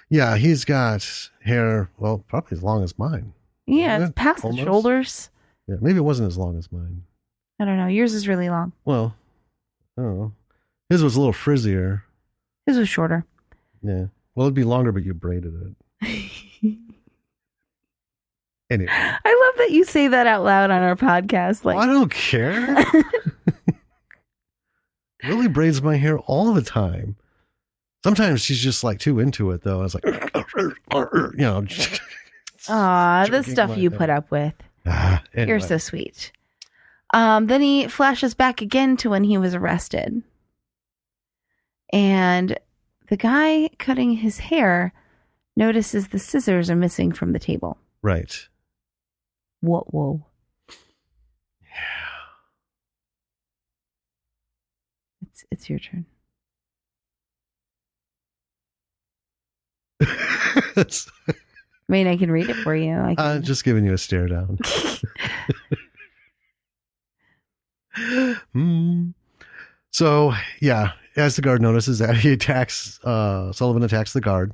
Yeah, he's got hair, well, probably as long as mine. Yeah, it's past the shoulders. Yeah, maybe it wasn't as long as mine. I don't know. Yours is really long. Well, I don't know. His was a little frizzier. His was shorter. Yeah. Well, it'd be longer, but you braided it. Anyway. I love that you say that out loud on our podcast. Like, I don't care. Lily braids my hair all the time. Sometimes she's just like too into it, though. I was like, you know. Aw, the stuff you put up with. Anyway. You're so sweet. Then he flashes back again to when he was arrested. And the guy cutting his hair notices the scissors are missing from the table. Right. Whoa. Yeah. It's your turn. I mean, I can read it for you. Just giving you a stare down. So, yeah, as the guard notices that, he attacks, Sullivan attacks the guard,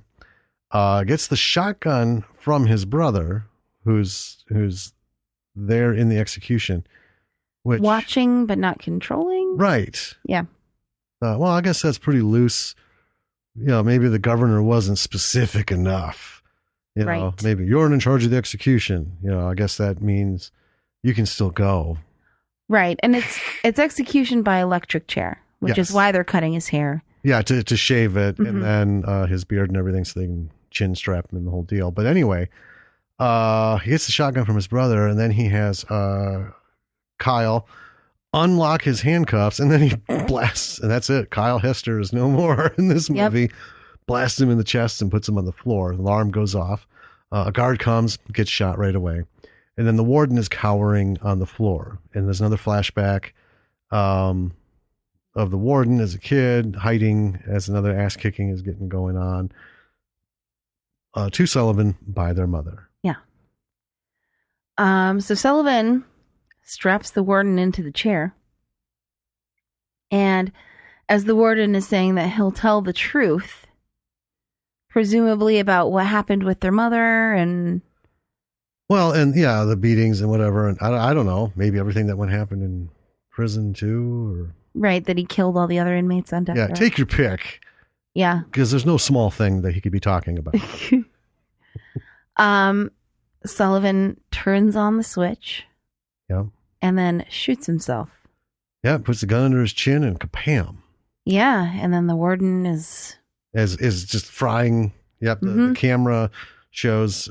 gets the shotgun from his brother, who's there in the execution. Watching, but not controlling? Right. Yeah. Well, I guess that's pretty loose. You know, maybe the governor wasn't specific enough. You know, right. Maybe you're in charge of the execution. You know, I guess that means you can still go. Right. And it's execution by electric chair, which is why they're cutting his hair. Yeah, to shave it and then his beard and everything so they can chin strap him and the whole deal. But anyway, he gets the shotgun from his brother, and then he has Kyle unlock his handcuffs, and then he blasts, and that's it. Kyle Hester is no more in this movie. Yep. Blasts him in the chest and puts him on the floor. The alarm goes off. A guard comes, gets shot right away. And then the warden is cowering on the floor. And there's another flashback of the warden as a kid hiding as another ass kicking is getting going on to Sullivan by their mother. Yeah. So Sullivan straps the warden into the chair. And as the warden is saying that he'll tell the truth, presumably about what happened with their mother and... Well, and yeah, the beatings and whatever. And I don't know, maybe everything that happened in prison too, or... Right, that he killed all the other inmates on death row. Yeah, take your pick. Yeah. Because there's no small thing that he could be talking about. Sullivan turns on the switch. Yeah. And then shoots himself. Yeah, puts the gun under his chin and kapam. Yeah, and then the warden is just frying. Yep, the camera shows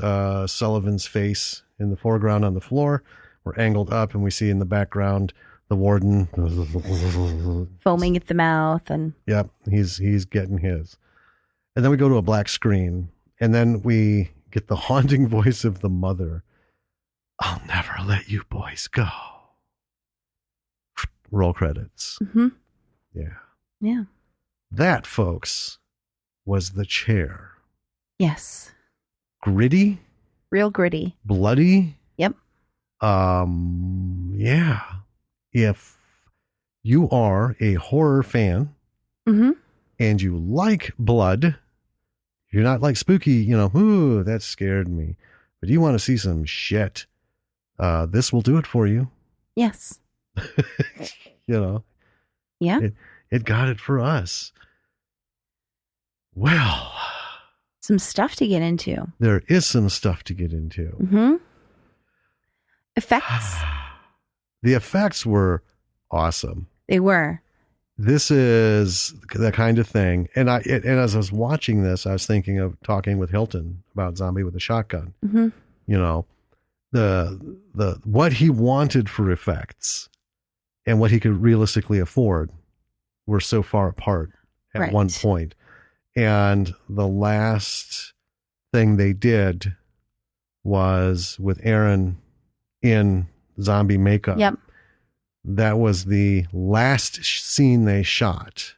Sullivan's face in the foreground on the floor. We're angled up, and we see in the background the warden foaming at the mouth, and yep, he's getting his. And then we go to a black screen, and then we get the haunting voice of the mother. I'll never let you boys go. Roll credits. Mm-hmm. Yeah. Yeah. That, folks, was The Chair. Yes. Gritty. Real gritty. Bloody. Yep. Yeah. If you are a horror fan and you like blood, you're not like spooky, ooh, that scared me. But you want to see some shit, this will do it for you. Yes. Yeah. It got it for us. Well, some stuff to get into. There is some stuff to get into. Mm-hmm. Effects. The effects were awesome. They were. This is the kind of thing. And as I was watching this, I was thinking of talking with Hilton about Zombie with a Shotgun. Mm-hmm. The what he wanted for effects and what he could realistically afford were so far apart at one point. And the last thing they did was with Aaron in zombie makeup. Yep. That was the last scene they shot,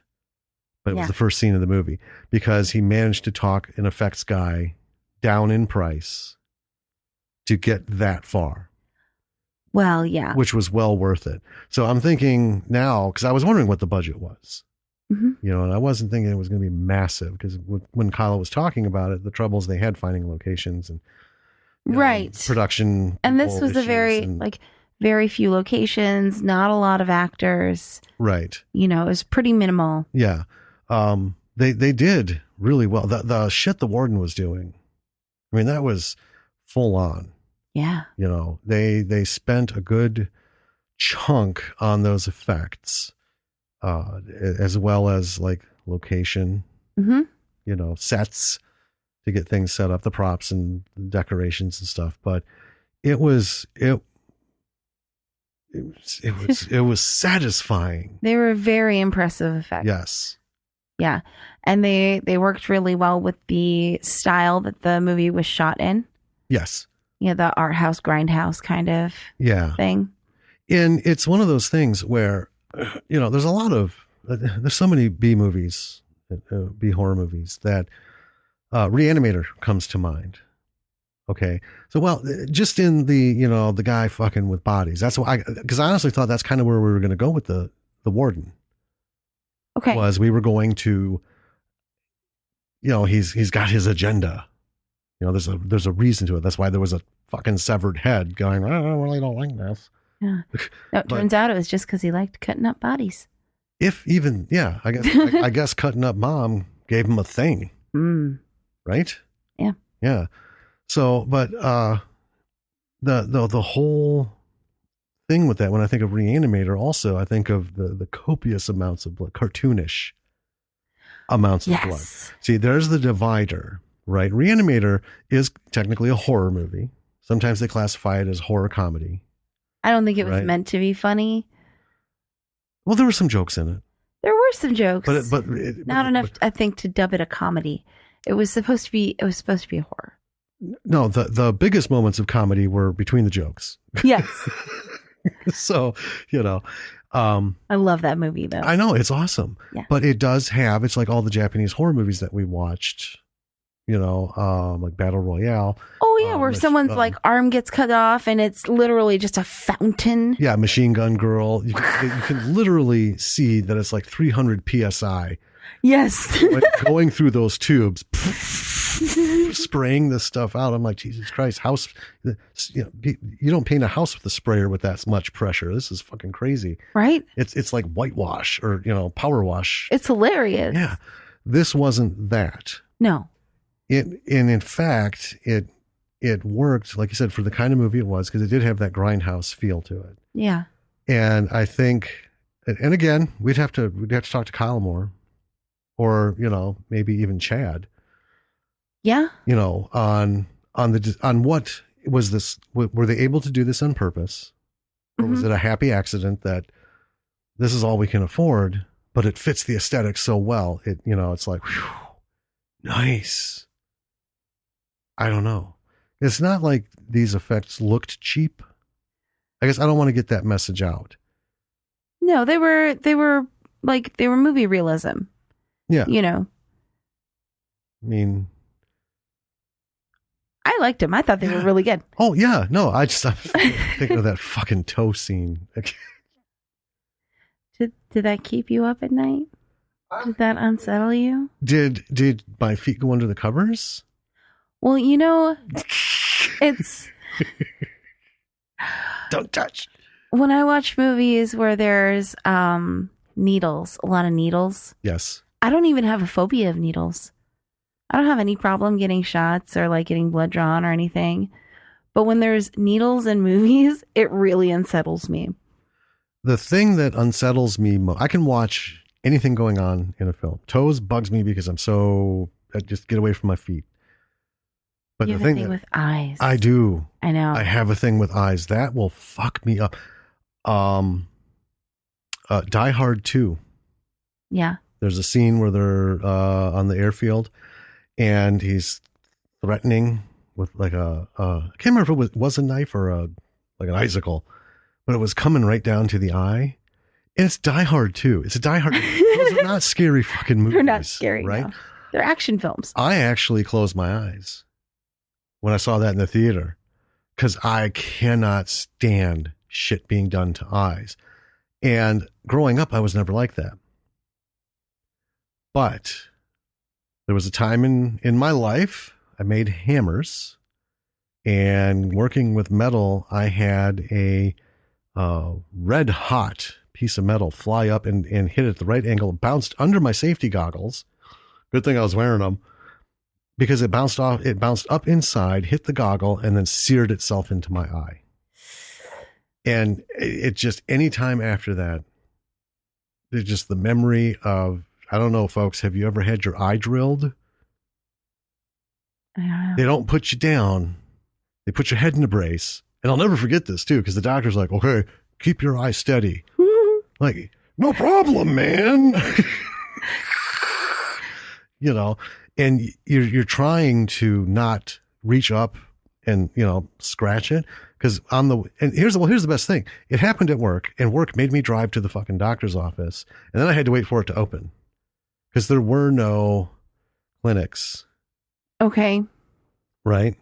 but it was the first scene of the movie because he managed to talk an effects guy down in price to get that far. Well, yeah. Which was well worth it. So I'm thinking now, because I was wondering what the budget was. Mm-hmm. And I wasn't thinking it was going to be massive because when Kyle was talking about it, the troubles they had finding locations and production. And this was a very few locations, not a lot of actors. Right. It was pretty minimal. Yeah. They did really well. The shit the warden was doing, I mean, that was full on. Yeah. You know, they spent a good chunk on those effects, as well as like location, Mm-hmm. you know, sets to get things set up, the props and decorations and stuff. But it was satisfying. They were very impressive effects. Yes. Yeah. And they worked really well with the style that the movie was shot in. Yes. You know, the art house, grindhouse kind of thing. And it's one of those things where, you know, there's so many B movies, B horror movies that Reanimator comes to mind. Okay. So, well, just in the guy fucking with bodies. That's why because I honestly thought that's kind of where we were going to go with the warden. Okay. Was we were going to, you know, he's got his agenda. You know, there's a reason to it. That's why there was a fucking severed head going, I really don't like this. Yeah. No, it turns out it was just because he liked cutting up bodies. If even, yeah, I guess cutting up mom gave him a thing. Right? Yeah. Yeah. So, but the whole thing with that, when I think of Reanimator, also I think of the copious amounts of blood, cartoonish amounts of blood. See, there's the divider, right? Reanimator is technically a horror movie. Sometimes they classify it as horror comedy. I don't think it was meant to be funny. Well, there were some jokes in it. There were some jokes, but not enough, I think, to dub it a comedy. It was supposed to be a horror. No, the biggest moments of comedy were between the jokes. Yes. So, you know, I love that movie though. I know it's awesome, but it does have, it's like all the Japanese horror movies that we watched, you know, like Battle Royale. Oh yeah. Where someone's like arm gets cut off and it's literally just a fountain. Yeah. Machine Gun Girl. You can literally see that it's like 300 PSI. Yes. Going through those tubes, spraying this stuff out. I'm like, Jesus Christ, you don't paint a house with a sprayer with that much pressure. This is fucking crazy. Right? It's like whitewash or, you know, power wash. It's hilarious. Yeah. This wasn't that. No. In fact, it worked, like you said, for the kind of movie it was, because it did have that grindhouse feel to it. Yeah. And I think, and again, we'd have to talk to Kyle more. Or, you know, maybe even Chad. Yeah. You know, on what was this? Were they able to do this on purpose? Or was it a happy accident that this is all we can afford, but it fits the aesthetic so well? It's like, whew, nice. I don't know. It's not like these effects looked cheap. I guess I don't want to get that message out. No, they were movie realism. Yeah. You know. I mean, I liked them. I thought they were really good. Oh, yeah. No, I'm thinking of that fucking toe scene. Did that keep you up at night? Did that unsettle you? Did my feet go under the covers? Well, you know, it's... Don't touch. When I watch movies where there's needles, a lot of needles. Yes. I don't even have a phobia of needles. I don't have any problem getting shots or like getting blood drawn or anything. But when there's needles in movies, it really unsettles me. The thing that unsettles me, I can watch anything going on in a film. Toes bugs me because I just get away from my feet. But you the have a thing with eyes. I do. I know. I have a thing with eyes. That will fuck me up. Die Hard 2. Yeah. There's a scene where they're on the airfield and he's threatening with like I can't remember if it was a knife or like an icicle, but it was coming right down to the eye. And it's Die Hard 2. It's a Die Hard. Those are not scary fucking movies. They're not scary, right? No. They're action films. I actually closed my eyes when I saw that in the theater because I cannot stand shit being done to eyes. And growing up, I was never like that. But there was a time in my life I made hammers, and working with metal, I had a red hot piece of metal fly up and hit at the right angle, bounced under my safety goggles, Good thing I was wearing them because it bounced up inside, hit the goggle, and then seared itself into my eye. And it just, any time after that, there's just the memory of, I don't know, folks, have you ever had your eye drilled? They don't put you down. They put your head in a brace. And I'll never forget this too, because the doctor's like, okay, keep your eye steady. Like, no problem, man. You know, and you're trying to not reach up and, you know, scratch it. Because here's the best thing. It happened at work, and work made me drive to the fucking doctor's office. And then I had to wait for it to open because there were no clinics. Okay. Right.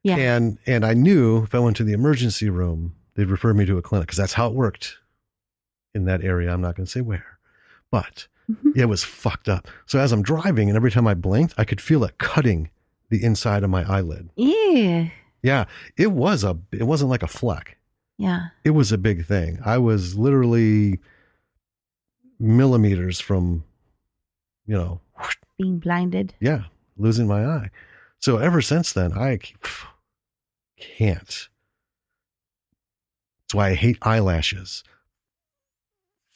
Yeah. And I knew if I went to the emergency room, they'd refer me to a clinic because that's how it worked in that area. I'm not going to say where, but it was fucked up. So as I'm driving and every time I blinked, I could feel it cutting the inside of my eyelid. Yeah. Yeah. It wasn't like a fleck. Yeah. It was a big thing. I was literally millimeters from, you know, being blinded. Yeah. Losing my eye. So ever since then, I can't. That's why I hate eyelashes.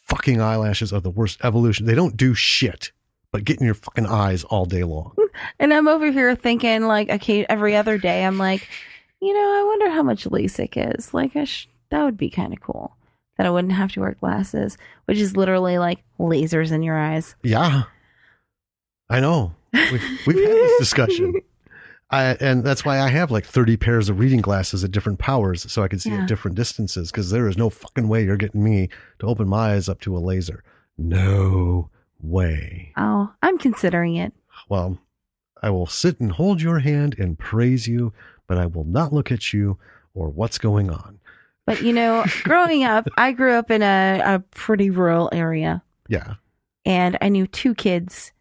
Fucking eyelashes are the worst evolution. They don't do shit but get in your fucking eyes all day long. And I'm over here thinking, like, okay, every other day, I'm like, you know, I wonder how much LASIK is. Like, that would be kind of cool. That I wouldn't have to wear glasses, which is literally like lasers in your eyes. Yeah. I know. We've had this discussion. And that's why I have like 30 pairs of reading glasses at different powers so I can see at different distances, because there is no fucking way you're getting me to open my eyes up to a laser. No way. Oh, I'm considering it. Well, I will sit and hold your hand and praise you, but I will not look at you or what's going on. But, you know, growing up, I grew up in a pretty rural area. Yeah. And I knew 2 kids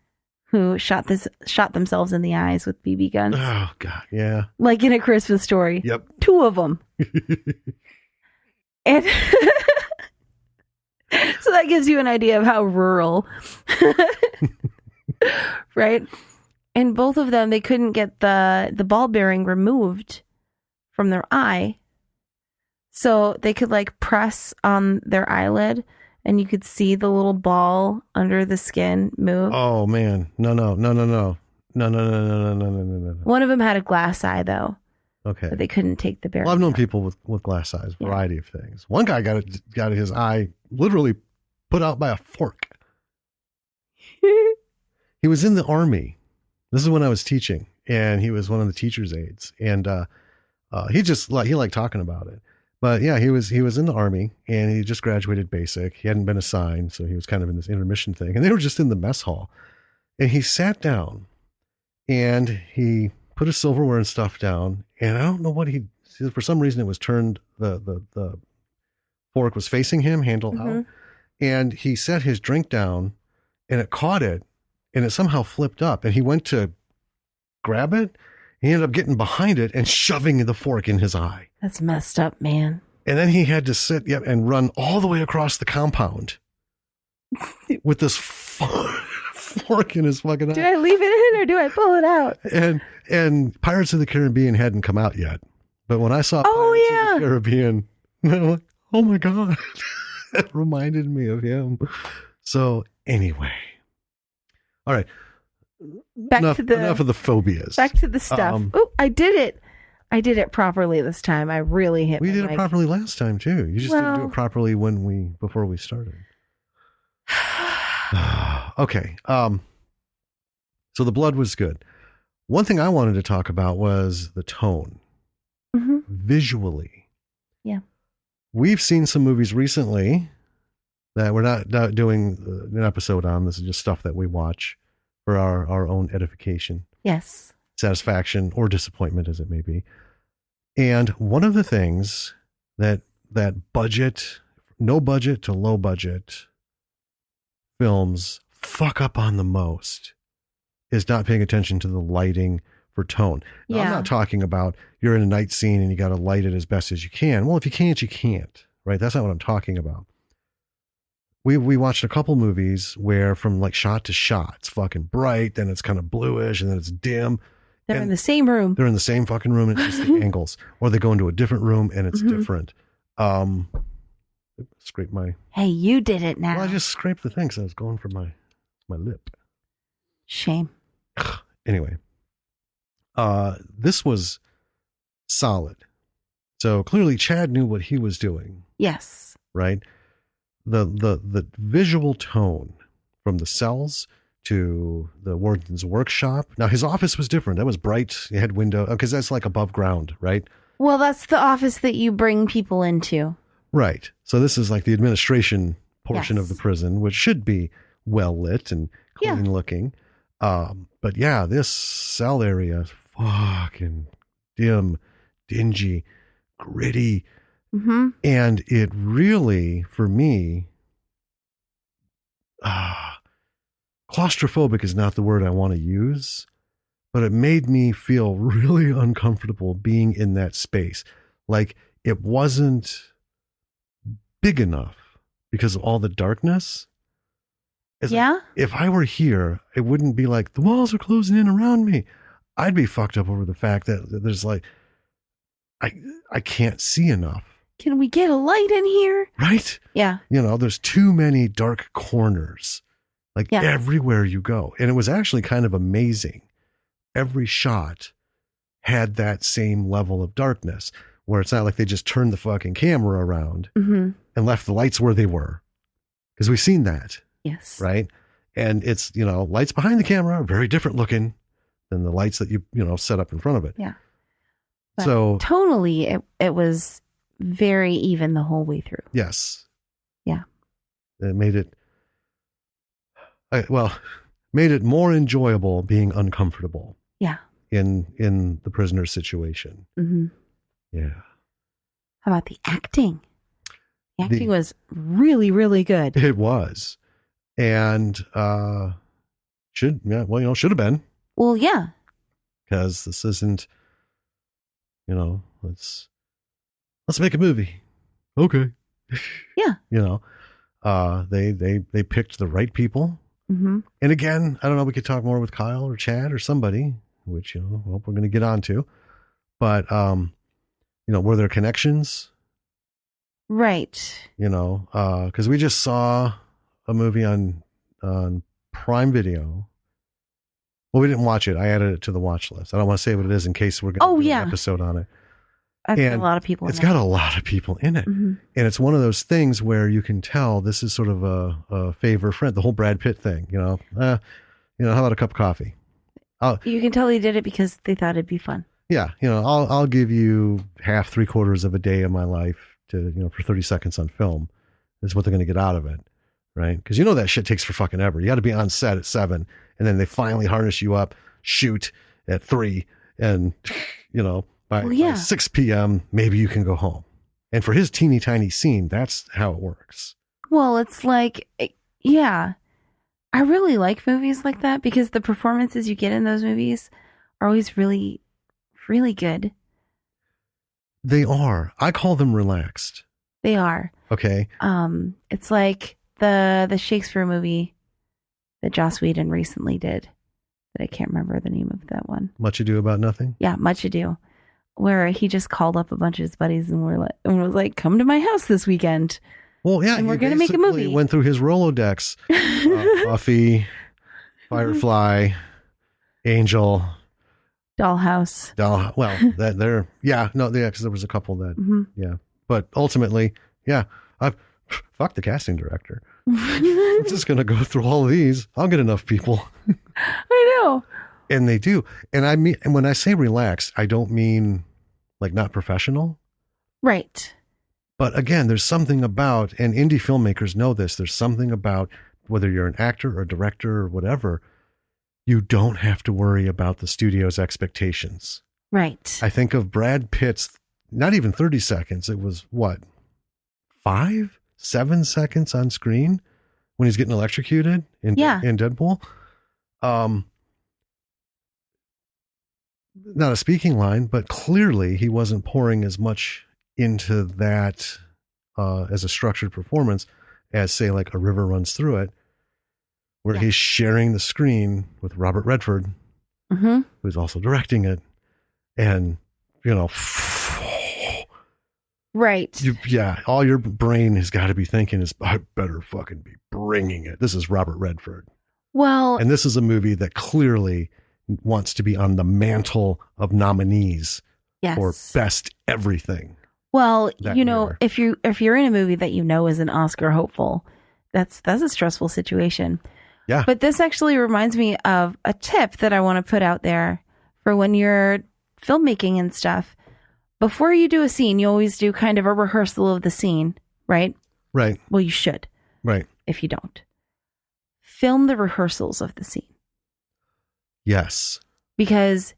who shot themselves in the eyes with BB guns. Oh, God, yeah. Like in A Christmas Story. Yep. 2 of them. And so that gives you an idea of how rural. Right? And both of them, they couldn't get the ball bearing removed from their eye. So they could like press on their eyelid and you could see the little ball under the skin move. Oh, man. No. One of them had a glass eye, though. Okay. But they couldn't take the bearing. Well, I've known people with glass eyes, variety of things. One guy got his eye literally put out by a fork. He was in the Army. This is when I was teaching, and he was one of the teacher's aides. And he liked talking about it. But yeah, he was in the Army, and he just graduated basic. He hadn't been assigned, so he was kind of in this intermission thing. And they were just in the mess hall. And he sat down, and he put his silverware and stuff down. And I don't know what for some reason it was turned, the fork was facing him, handle out. And he set his drink down, and it caught it, and it somehow flipped up. And he went to grab it. He ended up getting behind it and shoving the fork in his eye. That's messed up, man. And then he had to sit and run all the way across the compound with this fork in his fucking eye. Do I leave it in or do I pull it out? And Pirates of the Caribbean hadn't come out yet. But when I saw Pirates of the Caribbean, I'm like, oh my God. It reminded me of him. So anyway. All right. Enough of the phobias. Back to the stuff. Oh, I did it. I did it properly this time. I really hit. We did it properly last time too. You just didn't do it properly before we started. Okay. So the blood was good. One thing I wanted to talk about was the tone. Visually. Yeah. We've seen some movies recently that we're not doing an episode on. This is just stuff that we watch for our own edification. Yes. Satisfaction or disappointment, as it may be. And one of the things that budget, no budget to low budget films fuck up on the most is not paying attention to the lighting for tone. Now, I'm not talking about you're in a night scene and you got to light it as best as you can. Well, if you can't, you can't, right? That's not what I'm talking about. we watched a couple movies where from like shot to shot, it's fucking bright, then it's kind of bluish, and then it's dim. They're And in the same room. they're in the same fucking room, and it's just the angles. Or they go into a different room and it's Mhm. different. Scrape my. Hey, you did it now. Well, I just scraped the thing because I was going for my lip. Shame. Anyway, this was solid. So clearly, Chad knew what he was doing, Yes. right? The visual tone from the cells to the warden's workshop. Now his office was different. That was bright. It had window because that's like above ground, right? Well, that's the office that you bring people into. Right. So this is like the administration portion of the Yes. prison, which should be well lit and clean looking. But yeah, this cell area is fucking dim, dingy, gritty. Mm-hmm. And it really, for me, claustrophobic is not the word I want to use, but it made me feel really uncomfortable being in that space. Like it wasn't big enough because of all the darkness. If I were here, it wouldn't be like the walls are closing in around me. I'd be fucked up over the fact that there's like, I can't see enough. Can we get a light in here? Right? Yeah. You know, there's too many dark corners, like everywhere you go. And it was actually kind of amazing. Every shot had that same level of darkness where it's not like they just turned the fucking camera around Mm-hmm. and left the lights where they were. Because we've seen that. Yes. Right. And it's, you know, lights behind the camera are very different looking than the lights that you set up in front of it. Yeah. But so tonally, it was very even the whole way through. Yes. Yeah. It made it, made it more enjoyable being uncomfortable. Yeah. In the prisoner's situation. Mm-hmm. Yeah. How about the acting? The acting was really, really good. It was. And should have been. Well, yeah. Because this isn't, let's make a movie. Okay. Yeah. They picked the right people. Mm-hmm. And again, I don't know, we could talk more with Kyle or Chad or somebody, which, we're going to get onto. But, were there connections? Right. Because we just saw a movie on Prime Video. Well, we didn't watch it. I added it to the watch list. I don't want to say what it is in case we're going to do an episode on it. I've got a lot of people in it. It's got a lot of people in it. Mm-hmm. And it's one of those things where you can tell this is sort of a favor friend, the whole Brad Pitt thing, how about a cup of coffee? You can tell they did it because they thought it'd be fun. Yeah. I'll give you half, 3/4 of a day of my life to, for 30 seconds on film is what they're going to get out of it. Right. Because that shit takes for fucking ever. You got to be on set at 7 and then they finally harness you up, shoot at 3 and, by 6 p.m., maybe you can go home. And for his teeny tiny scene, that's how it works. Well, it's like, yeah, I really like movies like that because the performances you get in those movies are always really, really good. They are. I call them relaxed. They are. Okay. It's like the Shakespeare movie that Joss Whedon recently did. That I can't remember the name of that one. Much Ado About Nothing? Yeah, Much Ado. Where he just called up a bunch of his buddies and was like, come to my house this weekend. Well, yeah. And we're going to make a movie. Went through his Rolodex. Buffy, Firefly, Angel. Dollhouse. Because there was a couple that, But ultimately, fuck the casting director. I'm just going to go through all of these. I'll get enough people. I know. And they do. And when I say relax, I don't mean like not professional. Right. But again, there's something about, and indie filmmakers know this, there's something about whether you're an actor or director or whatever, you don't have to worry about the studio's expectations. Right. I think of Brad Pitt's, not even 30 seconds. It was what? 5, 7 seconds on screen when he's getting electrocuted in Deadpool. Not a speaking line, but clearly he wasn't pouring as much into that as a structured performance as, say, like A River Runs Through It, where he's sharing the screen with Robert Redford, who's also directing it. And, right. All your brain has got to be thinking is, I better fucking be bringing it. This is Robert Redford. Well, and this is a movie that clearly wants to be on the mantle of nominees for best everything. Well, year. if you're in a movie that is an Oscar hopeful, that's a stressful situation. Yeah. But this actually reminds me of a tip that I want to put out there for when you're filmmaking and stuff. Before you do a scene, you always do kind of a rehearsal of the scene, right? Right. Well, you should. Right. If you don't. Film the rehearsals of the scene. Yes. Because,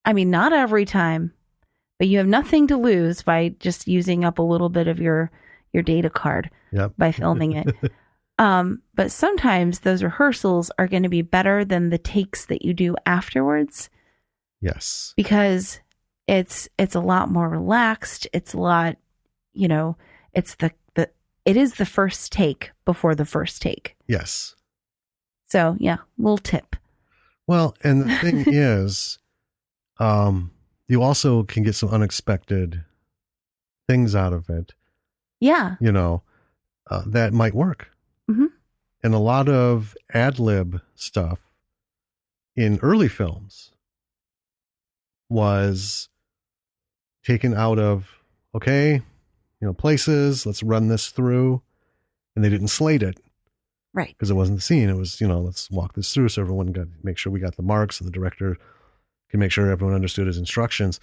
not every time, but you have nothing to lose by just using up a little bit of your data card by filming it. But sometimes those rehearsals are going to be better than the takes that you do afterwards. Yes. Because it's a lot more relaxed. It's a lot, it is the first take before the first take. Yes. So little tip. Well, and the thing is, you also can get some unexpected things out of it. Yeah. That might work. Mm-hmm. And a lot of ad lib stuff in early films was taken out of, places, let's run this through. And they didn't slate it. Right. Because it wasn't the scene. It was, let's walk this through so everyone make sure we got the marks and the director can make sure everyone understood his instructions.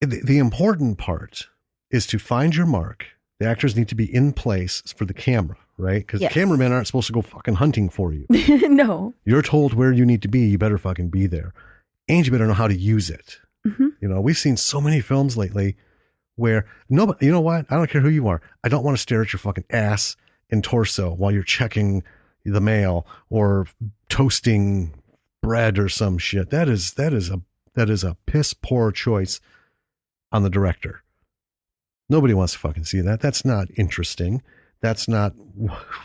The important part is to find your mark. The actors need to be in place for the camera, right? Because the cameramen aren't supposed to go fucking hunting for you. No. You're told where you need to be. You better fucking be there. And you better know how to use it. Mm-hmm. We've seen so many films lately where nobody, you know what? I don't care who you are. I don't want to stare at your fucking ass and torso while you're checking the mail or toasting bread or some shit. That is a piss poor choice on the director. Nobody wants to fucking see that. That's not interesting. That's not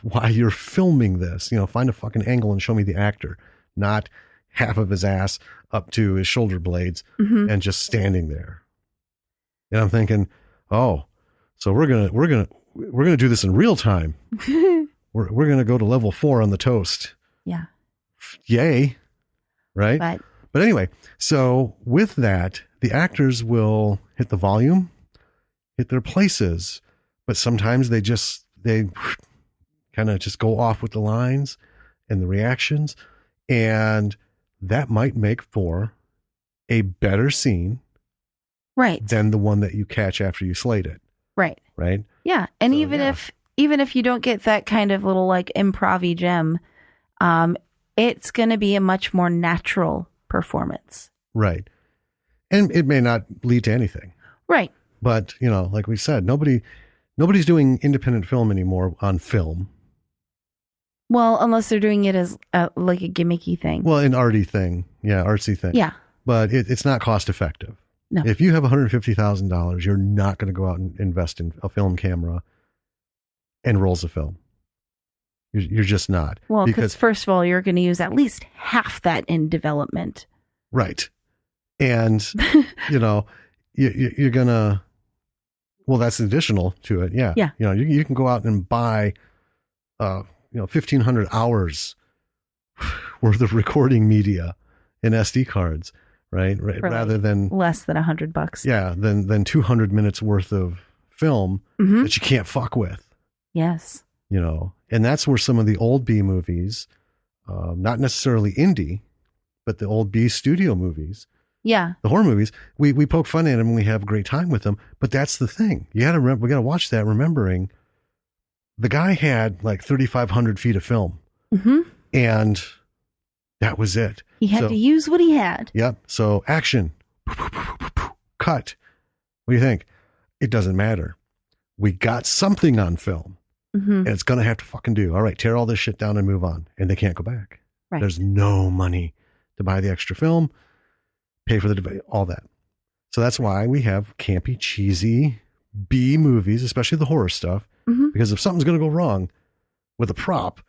why you're filming this. Find a fucking angle and show me the actor, not half of his ass up to his shoulder blades and just standing there. And I'm thinking, oh, so we're gonna do this in real time. we're gonna go to level 4 on the toast. Yeah. Yay. Right. But anyway, so with that, the actors will hit the volume, hit their places, but sometimes they kind of just go off with the lines and the reactions, and that might make for a better scene, right, than the one that you catch after you slate it. Right. Right. Yeah, and So, even if you don't get that kind of little like improv-y gem, it's going to be a much more natural performance. Right. And it may not lead to anything. Right. But, like we said, nobody's doing independent film anymore on film. Well, unless they're doing it as like a gimmicky thing. Well, an arty thing. Yeah, artsy thing. Yeah. But it's not cost effective. No. If you have $150,000, you're not going to go out and invest in a film camera and rolls of film. You're just not. Well, because first of all, you're going to use at least half that in development. Right. And, you're going to, well, that's additional to it. Yeah. Yeah. You can go out and buy, 1,500 hours worth of recording media in SD cards, right? Rather than less than $100. Yeah. Than 200 minutes worth of film that you can't fuck with. Yes. And that's where some of the old B movies, not necessarily indie, but the old B studio movies, yeah, the horror movies, we poke fun at them and we have a great time with them. But that's the thing. You got to remember, we got to watch that, remembering the guy had like 3,500 feet of film, and that was it. He had to use what he had. Yep. So action, cut. What do you think? It doesn't matter. We got something on film. And it's going to have to fucking do. All right, tear all this shit down and move on. And they can't go back. Right. There's no money to buy the extra film, pay for all that. So that's why we have campy, cheesy B movies, especially the horror stuff, because if something's going to go wrong with a prop,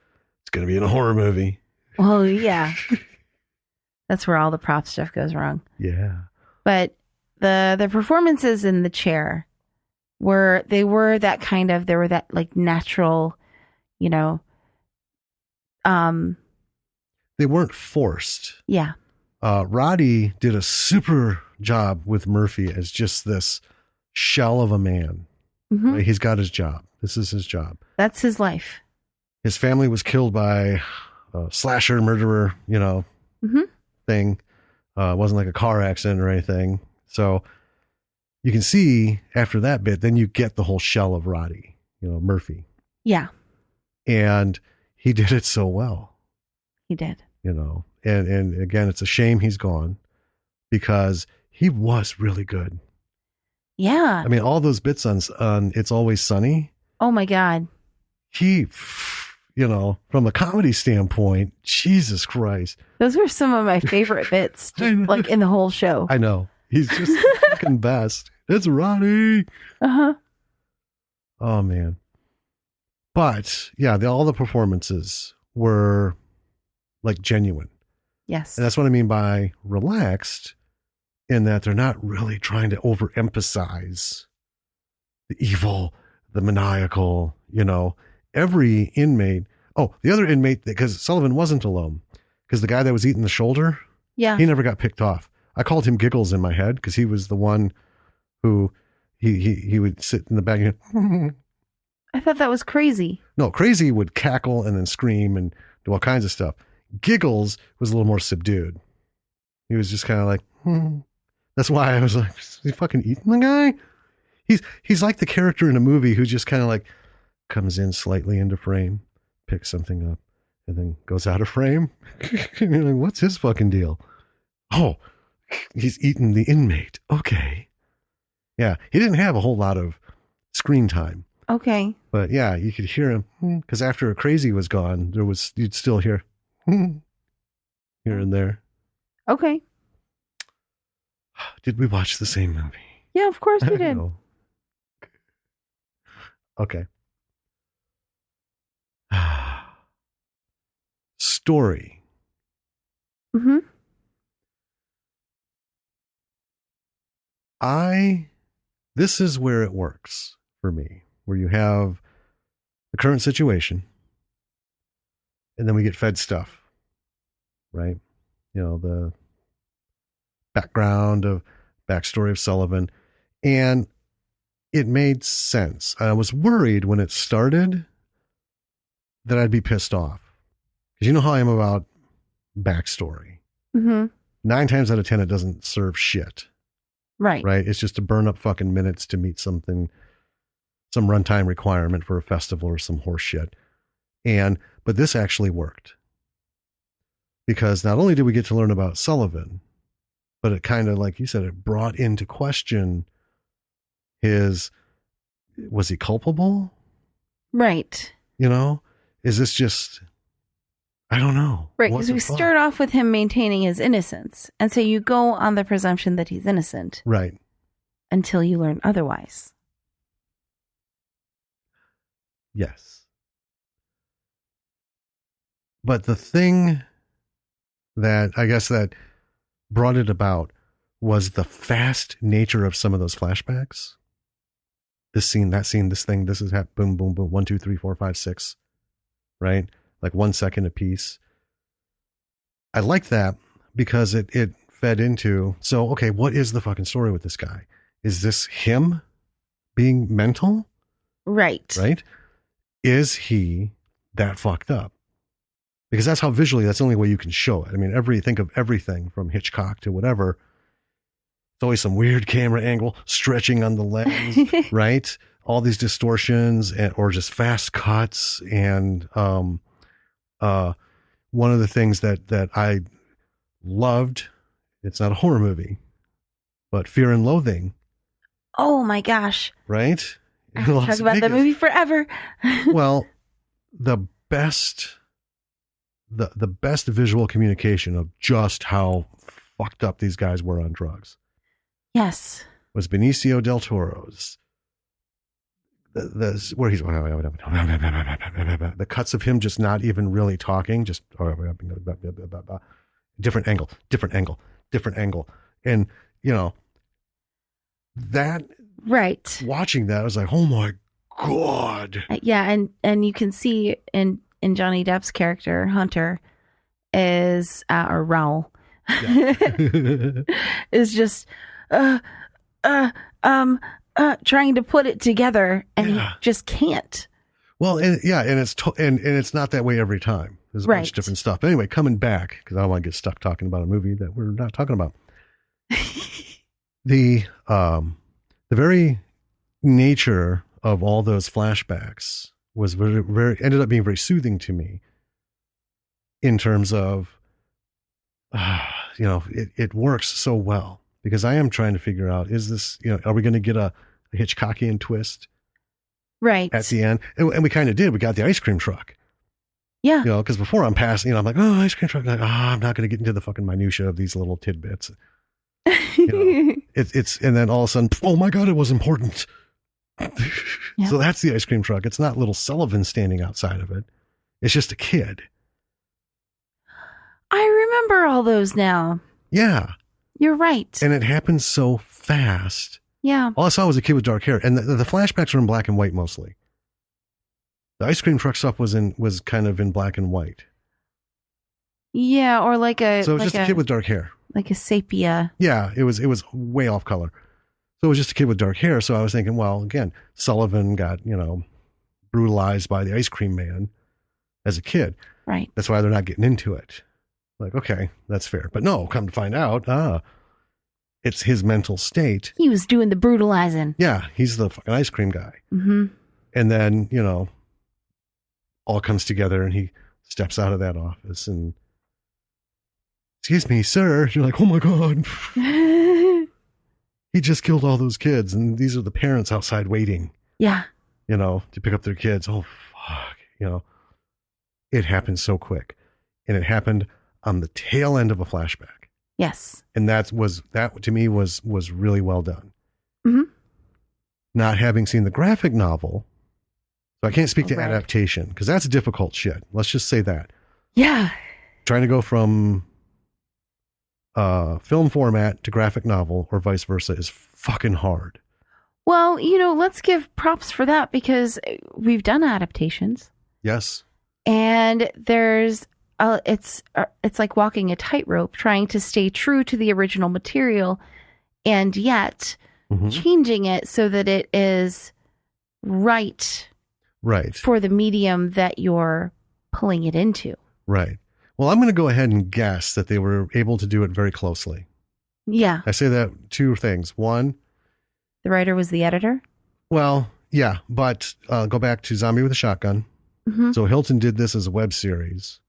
it's going to be in a horror movie. Well, yeah. That's where all the prop stuff goes wrong. Yeah. But the performances in the chair were that kind of, they were that like natural, you know, they weren't forced. Yeah. Roddy did a super job with Murphy as just this shell of a man. Mm-hmm. Right? He's got his job. This is his job. That's his life. His family was killed by a slasher murderer, you know, thing. It wasn't like a car accident or anything. So you can see after that bit, then you get the whole shell of Roddy, you know, Murphy. Yeah. And he did it so well. He did. You know, and again, it's a shame he's gone because he was really good. Yeah. I mean, all those bits on It's Always Sunny. Oh my God. He, you know, from a comedy standpoint, Jesus Christ. Those were some of my favorite bits, just like in the whole show. I know. He's just the fucking best. It's Roddy. Uh-huh. Oh, man. But, yeah, all the performances were, like, genuine. Yes. And that's what I mean by relaxed, in that they're not really trying to overemphasize the evil, the maniacal, you know. Every inmate. Oh, the other inmate, because Sullivan wasn't alone, because the guy that was eating the shoulder, yeah, he never got picked off. I called him Giggles in my head because he was the one who he would sit in the back and I thought that was Crazy. No, Crazy would cackle and then scream and do all kinds of stuff. Giggles was a little more subdued. He was just kind of like, That's why I was like, is he fucking eating the guy? He's like the character in a movie who just kind of like comes in slightly into frame, picks something up, and then goes out of frame. And you're like, what's his fucking deal? Oh, he's eating the inmate. Okay. Yeah, he didn't have a whole lot of screen time. Okay. But yeah, you could hear him because after Crazy was gone, you'd still hear here and there. Okay. Did we watch the same movie? Yeah, of course we did. Okay. Story. Mm-hmm. This is where it works for me, where you have the current situation and then we get fed stuff, right? You know, the backstory of Sullivan, and it made sense. I was worried when it started that I'd be pissed off because you know how I am about backstory. Mm-hmm. 9 times out of 10, it doesn't serve shit. Right. Right. It's just to burn up fucking minutes to meet some runtime requirement for a festival or some horse shit. But this actually worked because not only did we get to learn about Sullivan, but it kind of, like you said, it brought into question was he culpable? Right. You know, is this just, I don't know. Right. Because we start off with him maintaining his innocence. And so you go on the presumption that he's innocent. Right. Until you learn otherwise. Yes. But the thing that I guess that brought it about was the fast nature of some of those flashbacks. This scene, that scene, this thing, this is boom, boom, boom, 1, 2, 3, 4, 5, 6, right? Like 1 second a piece. I like that because it fed into, so, okay, what is the fucking story with this guy? Is this him being mental? Right. Right? Is he that fucked up? Because that's how visually, that's the only way you can show it. I mean, think of everything from Hitchcock to whatever. It's always some weird camera angle, stretching on the lens, right? All these distortions or just fast cuts. And one of the things that I loved, it's not a horror movie, but Fear and Loathing. Oh my gosh. Right? I can talk about that movie forever. Well, the best visual communication of just how fucked up these guys were on drugs. Yes. Was Benicio del Toro's where he's the cuts of him just not even really talking, just different angle, and that Right. watching that I was like, oh my god. Yeah, and you can see in Johnny Depp's character Hunter is or Raoul is just trying to put it together, and he just can't. Well, and it's not that way every time. There's a bunch of different stuff. But anyway, coming back, because I don't want to get stuck talking about a movie that we're not talking about. The very nature of all those flashbacks was ended up being very soothing to me in terms of, it works so well because I am trying to figure out, is this, are we going to get a Hitchcockian twist? Right. At the end. And we kind of did. We got the ice cream truck. Yeah. Because before I'm passing, I'm like, oh, ice cream truck. Like, I'm not going to get into the fucking minutia of these little tidbits. It's and then all of a sudden, oh my God, it was important. Yeah. So that's the ice cream truck. It's not little Sullivan standing outside of it. It's just a kid. I remember all those now. Yeah. You're right. And it happens so fast. Yeah. All I saw was a kid with dark hair. And the flashbacks are in black and white mostly. The ice cream truck stuff was kind of in black and white. Yeah, or like a... So it was just a kid with dark hair. Like a sepia. Yeah, it was way off color. So it was just a kid with dark hair. So I was thinking, well, again, Sullivan got, brutalized by the ice cream man as a kid. Right. That's why they're not getting into it. Like, okay, that's fair. But no, come to find out, it's his mental state. He was doing the brutalizing. Yeah, he's the fucking ice cream guy. Mm-hmm. And then, all comes together and he steps out of that office and, excuse me, sir. You're like, oh my God. He just killed all those kids. And these are the parents outside waiting. Yeah. To pick up their kids. Oh, fuck. It happened so quick. And it happened on the tail end of a flashback. Yes. And that to me was really well done. Mm-hmm. Not having seen the graphic novel, so I can't speak to adaptation because that's difficult shit. Let's just say that. Yeah. Trying to go from film format to graphic novel or vice versa is fucking hard. Well, let's give props for that because we've done adaptations. Yes. And there's it's like walking a tightrope, trying to stay true to the original material and yet changing it so that it is right for the medium that you're pulling it into. Right. Well, I'm going to go ahead and guess that they were able to do it very closely. Yeah. I say that two things. One, the writer was the editor. Well, yeah, but go back to Zombie with a Shotgun. Mm-hmm. So Hilton did this as a web series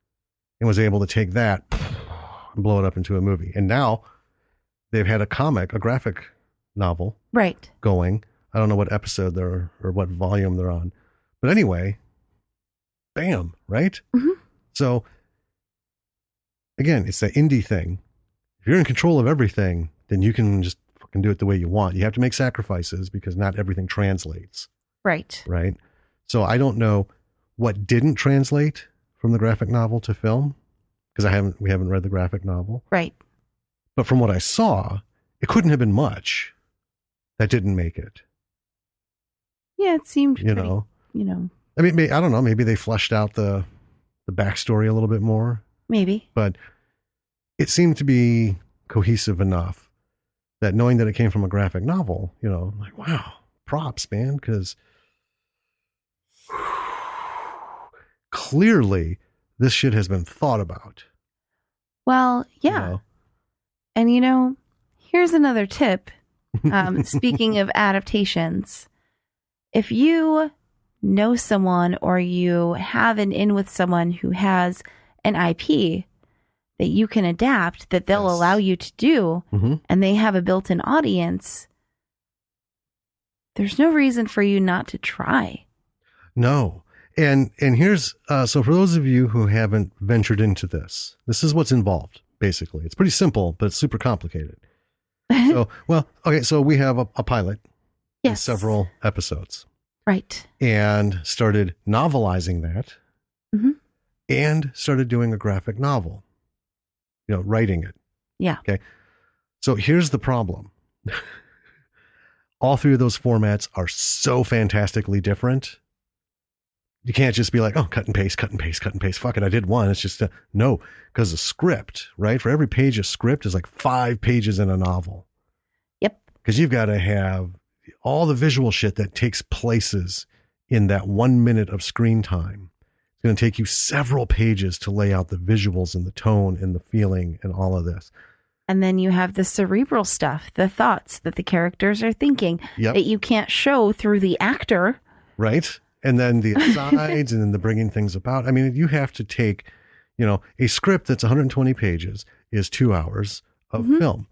and was able to take that and blow it up into a movie. And now they've had a graphic novel going. I don't know what episode they're or what volume they're on. But anyway, bam, right? Mm-hmm. So again, it's that indie thing. If you're in control of everything, then you can just fucking do it the way you want. You have to make sacrifices because not everything translates. Right. Right. So I don't know what didn't translate from the graphic novel to film because we haven't read the graphic novel. Right. But from what I saw, it couldn't have been much that didn't make it. Yeah, it seemed I mean, I don't know. Maybe they fleshed out the backstory a little bit more. Maybe. But it seemed to be cohesive enough that knowing that it came from a graphic novel, like, wow, props, man, because clearly this shit has been thought about. Well, yeah. And, here's another tip. Speaking of adaptations, if you know someone or you have an in with someone who has an IP that you can adapt, that they'll allow you to do, and they have a built-in audience, there's no reason for you not to try. No. And here's, so for those of you who haven't ventured into this is what's involved, basically. It's pretty simple, but it's super complicated. So we have a pilot. Yes. And several episodes. Right. and started novelizing that Mhm. and started doing a graphic novel, writing it. Yeah. Okay. So here's the problem. All three of those formats are so fantastically different. You can't just be like, oh, cut and paste, cut and paste, cut and paste. Fuck it, I did one. It's just no, because a script, right? For every page of script is like 5 pages in a novel. Yep. Because you've got to have all the visual shit that takes places in that 1 minute of screen time. It's going to take you several pages to lay out the visuals and the tone and the feeling and all of this. And then you have the cerebral stuff, the thoughts that the characters are thinking that you can't show through the actor. Right. And then the asides and then the bringing things about. I mean, you have to take, a script that's 120 pages is 2 hours of film.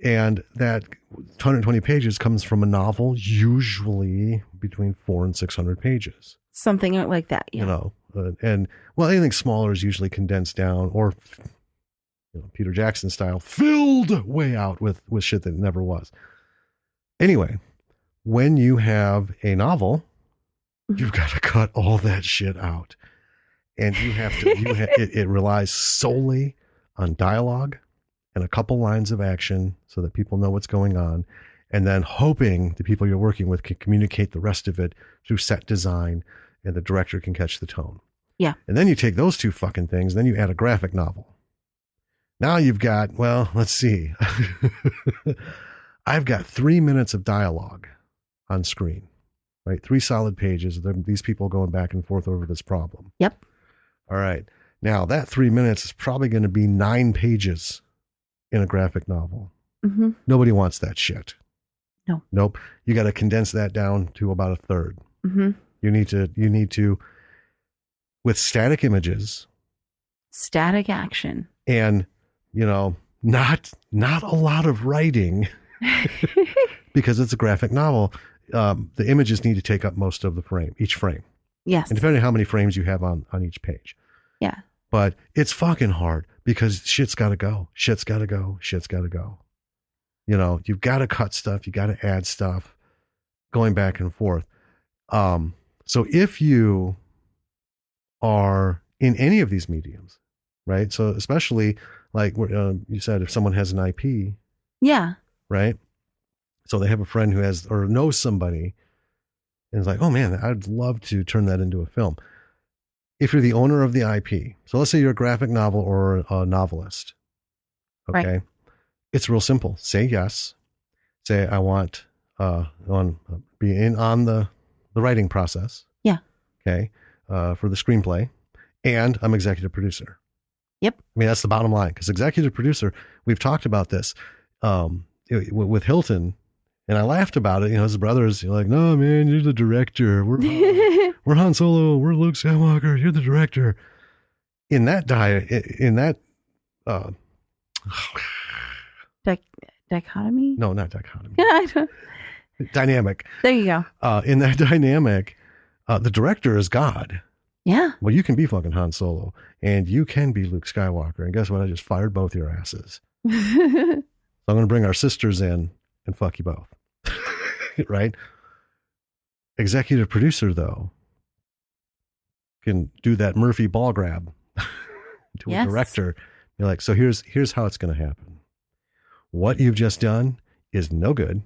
And that 120 pages comes from a novel, usually between 400 and 600 pages. Something like that, yeah. Anything smaller is usually condensed down or, Peter Jackson style, filled way out with shit that never was. Anyway, when you have a novel, you've got to cut all that shit out. And you have to, it relies solely on dialogue and a couple lines of action so that people know what's going on. And then hoping the people you're working with can communicate the rest of it through set design and the director can catch the tone. Yeah. And then you take those two fucking things, and then you add a graphic novel. Now you've got, let's see. I've got 3 minutes of dialogue on screen. Right? 3 solid pages. These people going back and forth over this problem. Yep. All right. Now that 3 minutes is probably going to be 9 pages in a graphic novel. Mm-hmm. Nobody wants that shit. No. Nope. You got to condense that down to about a third. Mm-hmm. You need to, with static images, static action, and not a lot of writing because it's a graphic novel. The images need to take up most of each frame. Yes. And depending on how many frames you have on each page. Yeah. But it's fucking hard because shit's got to go. Shit's got to go. Shit's got to go. You've got to cut stuff. You got to add stuff going back and forth. So if you are in any of these mediums, right? So especially like you said, if someone has an IP. Yeah. Right. So they have a friend who has or knows somebody and it's like, oh man, I'd love to turn that into a film. If you're the owner of the IP, so let's say you're a graphic novel or a novelist. Okay. Right. It's real simple. Say yes. Say, I want be in on the writing process. Yeah. Okay. For the screenplay, and I'm executive producer. Yep. I mean, that's the bottom line because executive producer, we've talked about this with Hilton. And I laughed about it. His brothers, like, no, man, you're the director. We're Han Solo. We're Luke Skywalker. You're the director. In that dichotomy? No, not dichotomy. Yeah, dynamic. There you go. In that dynamic, the director is God. Yeah. Well, you can be fucking Han Solo, and you can be Luke Skywalker. And guess what? I just fired both your asses. So I'm going to bring our sisters in and fuck you both. Right? Executive producer, though, can do that Murphy ball grab to a director. You're like, so here's how it's going to happen. What you've just done is no good,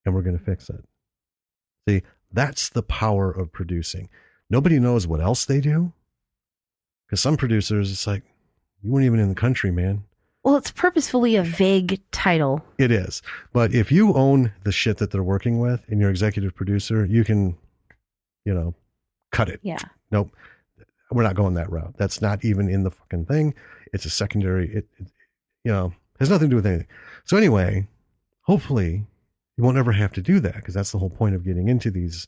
and we're going to fix it. See, that's the power of producing. Nobody knows what else they do. Because some producers, it's like, you weren't even in the country, man. Well, it's purposefully a vague title. It is. But if you own the shit that they're working with and you're executive producer, you can, cut it. Yeah. Nope. We're not going that route. That's not even in the fucking thing. It's a secondary, it has nothing to do with anything. So anyway, hopefully you won't ever have to do that because that's the whole point of getting into these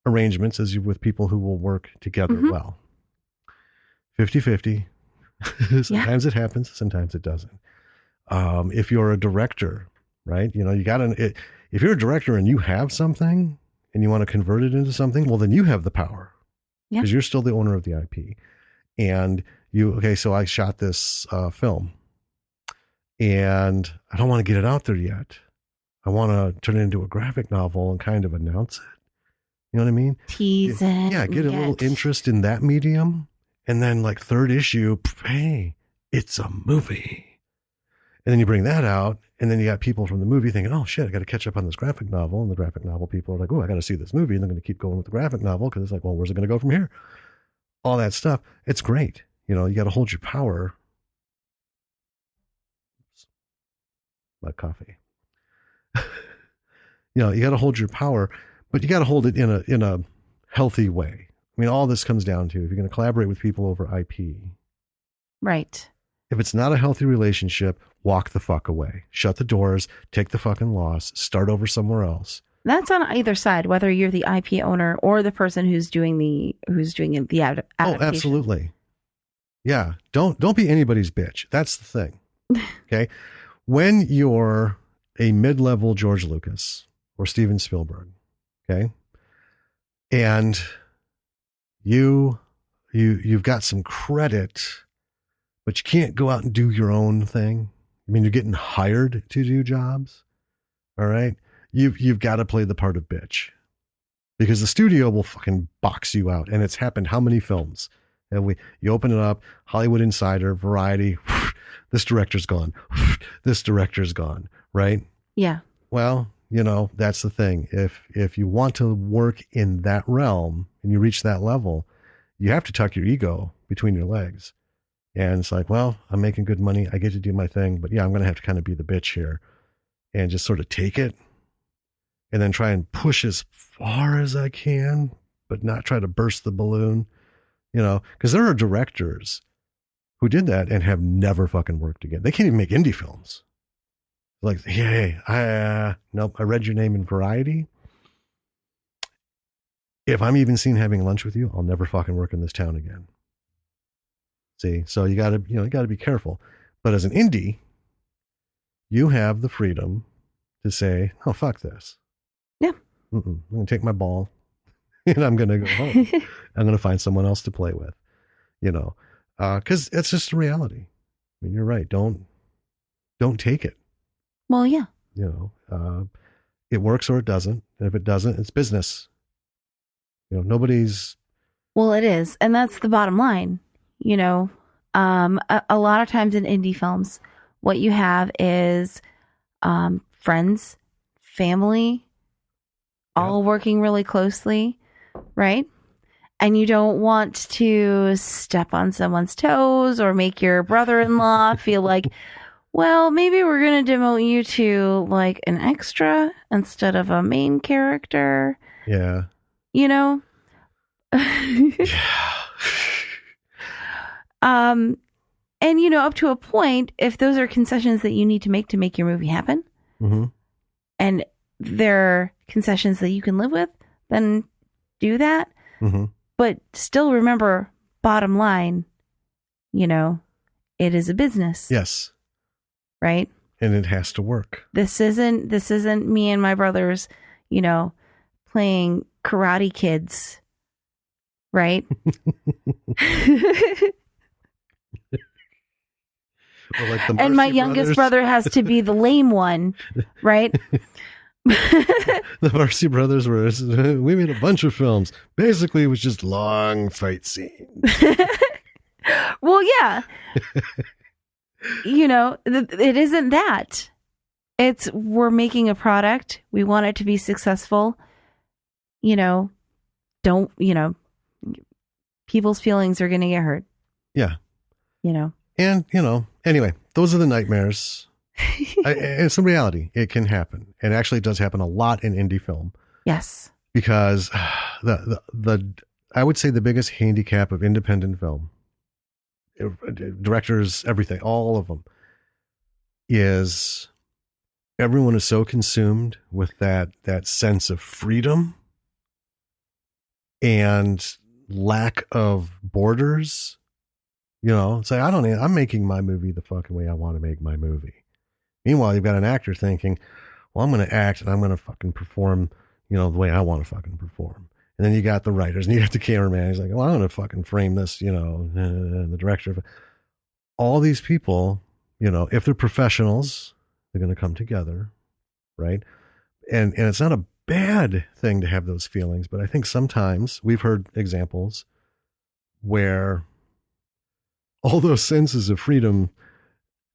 arrangements is with people who will work together well. 50-50. Sometimes it happens, sometimes it doesn't. If you're a director, right? If you're a director and you have something and you want to convert it into something, well, then you have the power because you're still the owner of the IP. And so I shot this film and I don't want to get it out there yet. I want to turn it into a graphic novel and kind of announce it. You know what I mean? Tease it. Yeah, get a little interest in that medium. And then like third issue, hey, it's a movie. And then you bring that out, and then you got people from the movie thinking, oh shit, I got to catch up on this graphic novel. And the graphic novel people are like, oh, I got to see this movie. And they're going to keep going with the graphic novel because it's like, well, where's it going to go from here? All that stuff. It's great. You know, you got to hold your power. My coffee. You know, you got to hold your power, but you got to hold it in a healthy way. I mean, all this comes down to if you're going to collaborate with people over IP. Right. If it's not a healthy relationship, walk the fuck away. Shut the doors, take the fucking loss, start over somewhere else. That's on either side, whether you're the IP owner or the person who's doing the adaptation. Oh, absolutely. Yeah. Don't be anybody's bitch. That's the thing. Okay. When you're a mid-level George Lucas or Steven Spielberg, okay, and you've got some credit, but you can't go out and do your own thing. I mean, you're getting hired to do jobs. All right. You've got to play the part of bitch because the studio will fucking box you out. And it's happened how many films? And you open it up, Hollywood Insider, Variety, this director's gone. This director's gone. Right. Yeah. Well, you know, that's the thing. If you want to work in that realm and you reach that level, you have to tuck your ego between your legs. And it's like, well, I'm making good money. I get to do my thing, but yeah, I'm going to have to kind of be the bitch here and just sort of take it and then try and push as far as I can, but not try to burst the balloon, you know, because there are directors who did that and have never fucking worked again. They can't even make indie films. Like, hey, nope, I read your name in Variety. If I'm even seen having lunch with you, I'll never fucking work in this town again. See, so you gotta be careful. But as an indie, you have the freedom to say, oh, fuck this. Yeah. I'm going to take my ball and I'm going to go home. I'm going to find someone else to play with, you know, because it's just a reality. I mean, you're right. Don't take it. Well, yeah. You know, it works or it doesn't. And if it doesn't, it's business. You know, nobody's. Well, it is. And that's the bottom line. You know, a lot of times in indie films, what you have is friends, family, all working really closely, right? And you don't want to step on someone's toes or make your brother-in-law feel like, well, maybe we're going to demote you to like an extra instead of a main character. Yeah. You know? Yeah. And you know, up to a point, if those are concessions that you need to make your movie happen, mm-hmm. and they're concessions that you can live with, then do that. Mm-hmm. But still remember, bottom line, you know, it is a business. Yes. Right? And it has to work. This isn't me and my brothers, you know, playing Karate Kids. Right? Like and my youngest brother has to be the lame one, right? The Marcy Brothers we made a bunch of films. Basically, it was just long fight scenes. Well, yeah. You know, it isn't that. It's we're making a product. We want it to be successful. You know, people's feelings are going to get hurt. Yeah. You know. And, you know, anyway, those are the nightmares. It's a reality. It can happen. And actually it does happen a lot in indie film. Yes. Because I would say the biggest handicap of independent film, directors, everything, all of them, is everyone is so consumed with that sense of freedom and lack of borders. You know, say, I'm making my movie the fucking way I want to make my movie. Meanwhile, you've got an actor thinking, well, I'm going to act and I'm going to fucking perform, you know, the way I want to fucking perform. And then you got the writers and you got the cameraman. He's like, well, I'm going to fucking frame this, you know, and the director. All these people, you know, if they're professionals, they're going to come together. Right. And it's not a bad thing to have those feelings, but I think sometimes we've heard examples where all those senses of freedom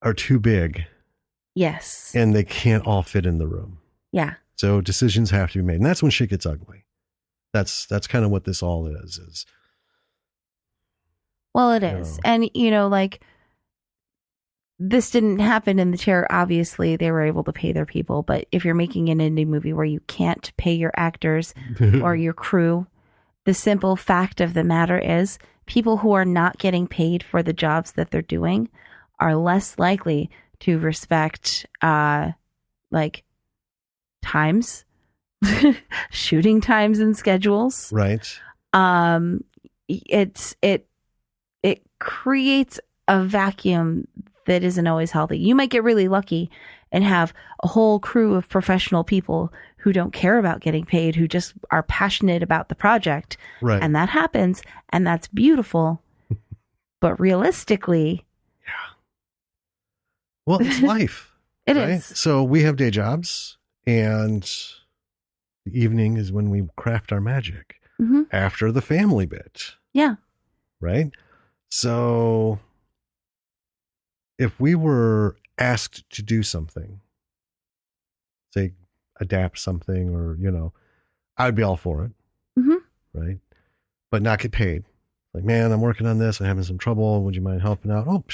are too big. Yes. And they can't all fit in the room. Yeah. So decisions have to be made. And that's when shit gets ugly. That's kind of what this all is. Well, it is. And, like, this didn't happen in the chair. Obviously, they were able to pay their people. But if you're making an indie movie where you can't pay your actors or your crew, the simple fact of the matter is people who are not getting paid for the jobs that they're doing are less likely to respect, like, times, shooting times and schedules. Right. It creates a vacuum that isn't always healthy. You might get really lucky and have a whole crew of professional people who don't care about getting paid, who just are passionate about the project. Right. And that happens, and that's beautiful. But realistically, yeah. Well, it's life. It right? is. So we have day jobs, and the evening is when we craft our magic after the family bit. Yeah. Right? So if we were asked to do something, say adapt something or, I'd be all for it. Right? But not get paid. Like, man, I'm working on this. I'm having some trouble. Would you mind helping out? Oh,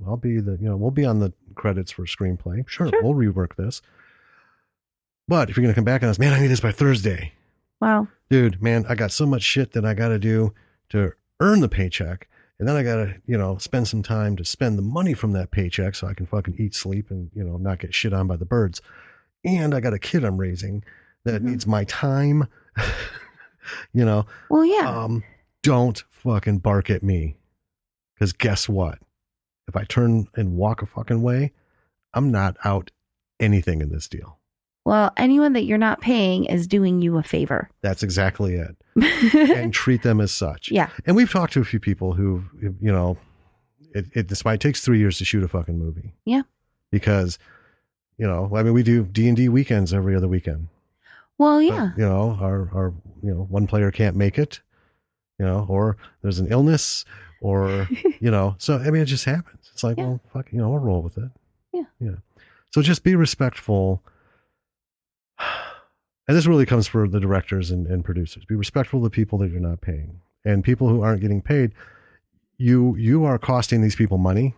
I'll be we'll be on the credits for screenplay. Sure. We'll rework this. But if you're going to come back on us, man, I need this by Thursday. Wow. Dude, man, I got so much shit that I got to do to earn the paycheck. And then I got to, spend some time to spend the money from that paycheck so I can fucking eat, sleep, and, not get shit on by the birds. And I got a kid I'm raising that needs my time. Well, yeah. Don't fucking bark at me. Because guess what? If I turn and walk a fucking way, I'm not out anything in this deal. Well, anyone that you're not paying is doing you a favor. That's exactly it. And treat them as such. Yeah. And we've talked to a few people who, this might takes 3 years to shoot a fucking movie. Yeah. Because, we do D&D weekends every other weekend. Well, yeah. But, our one player can't make it, or there's an illness or, so, it just happens. It's like, well, fuck, we'll roll with it. Yeah. Yeah. So just be respectful. And this really comes for the directors and producers. Be respectful of the people that you're not paying. And people who aren't getting paid, you are costing these people money.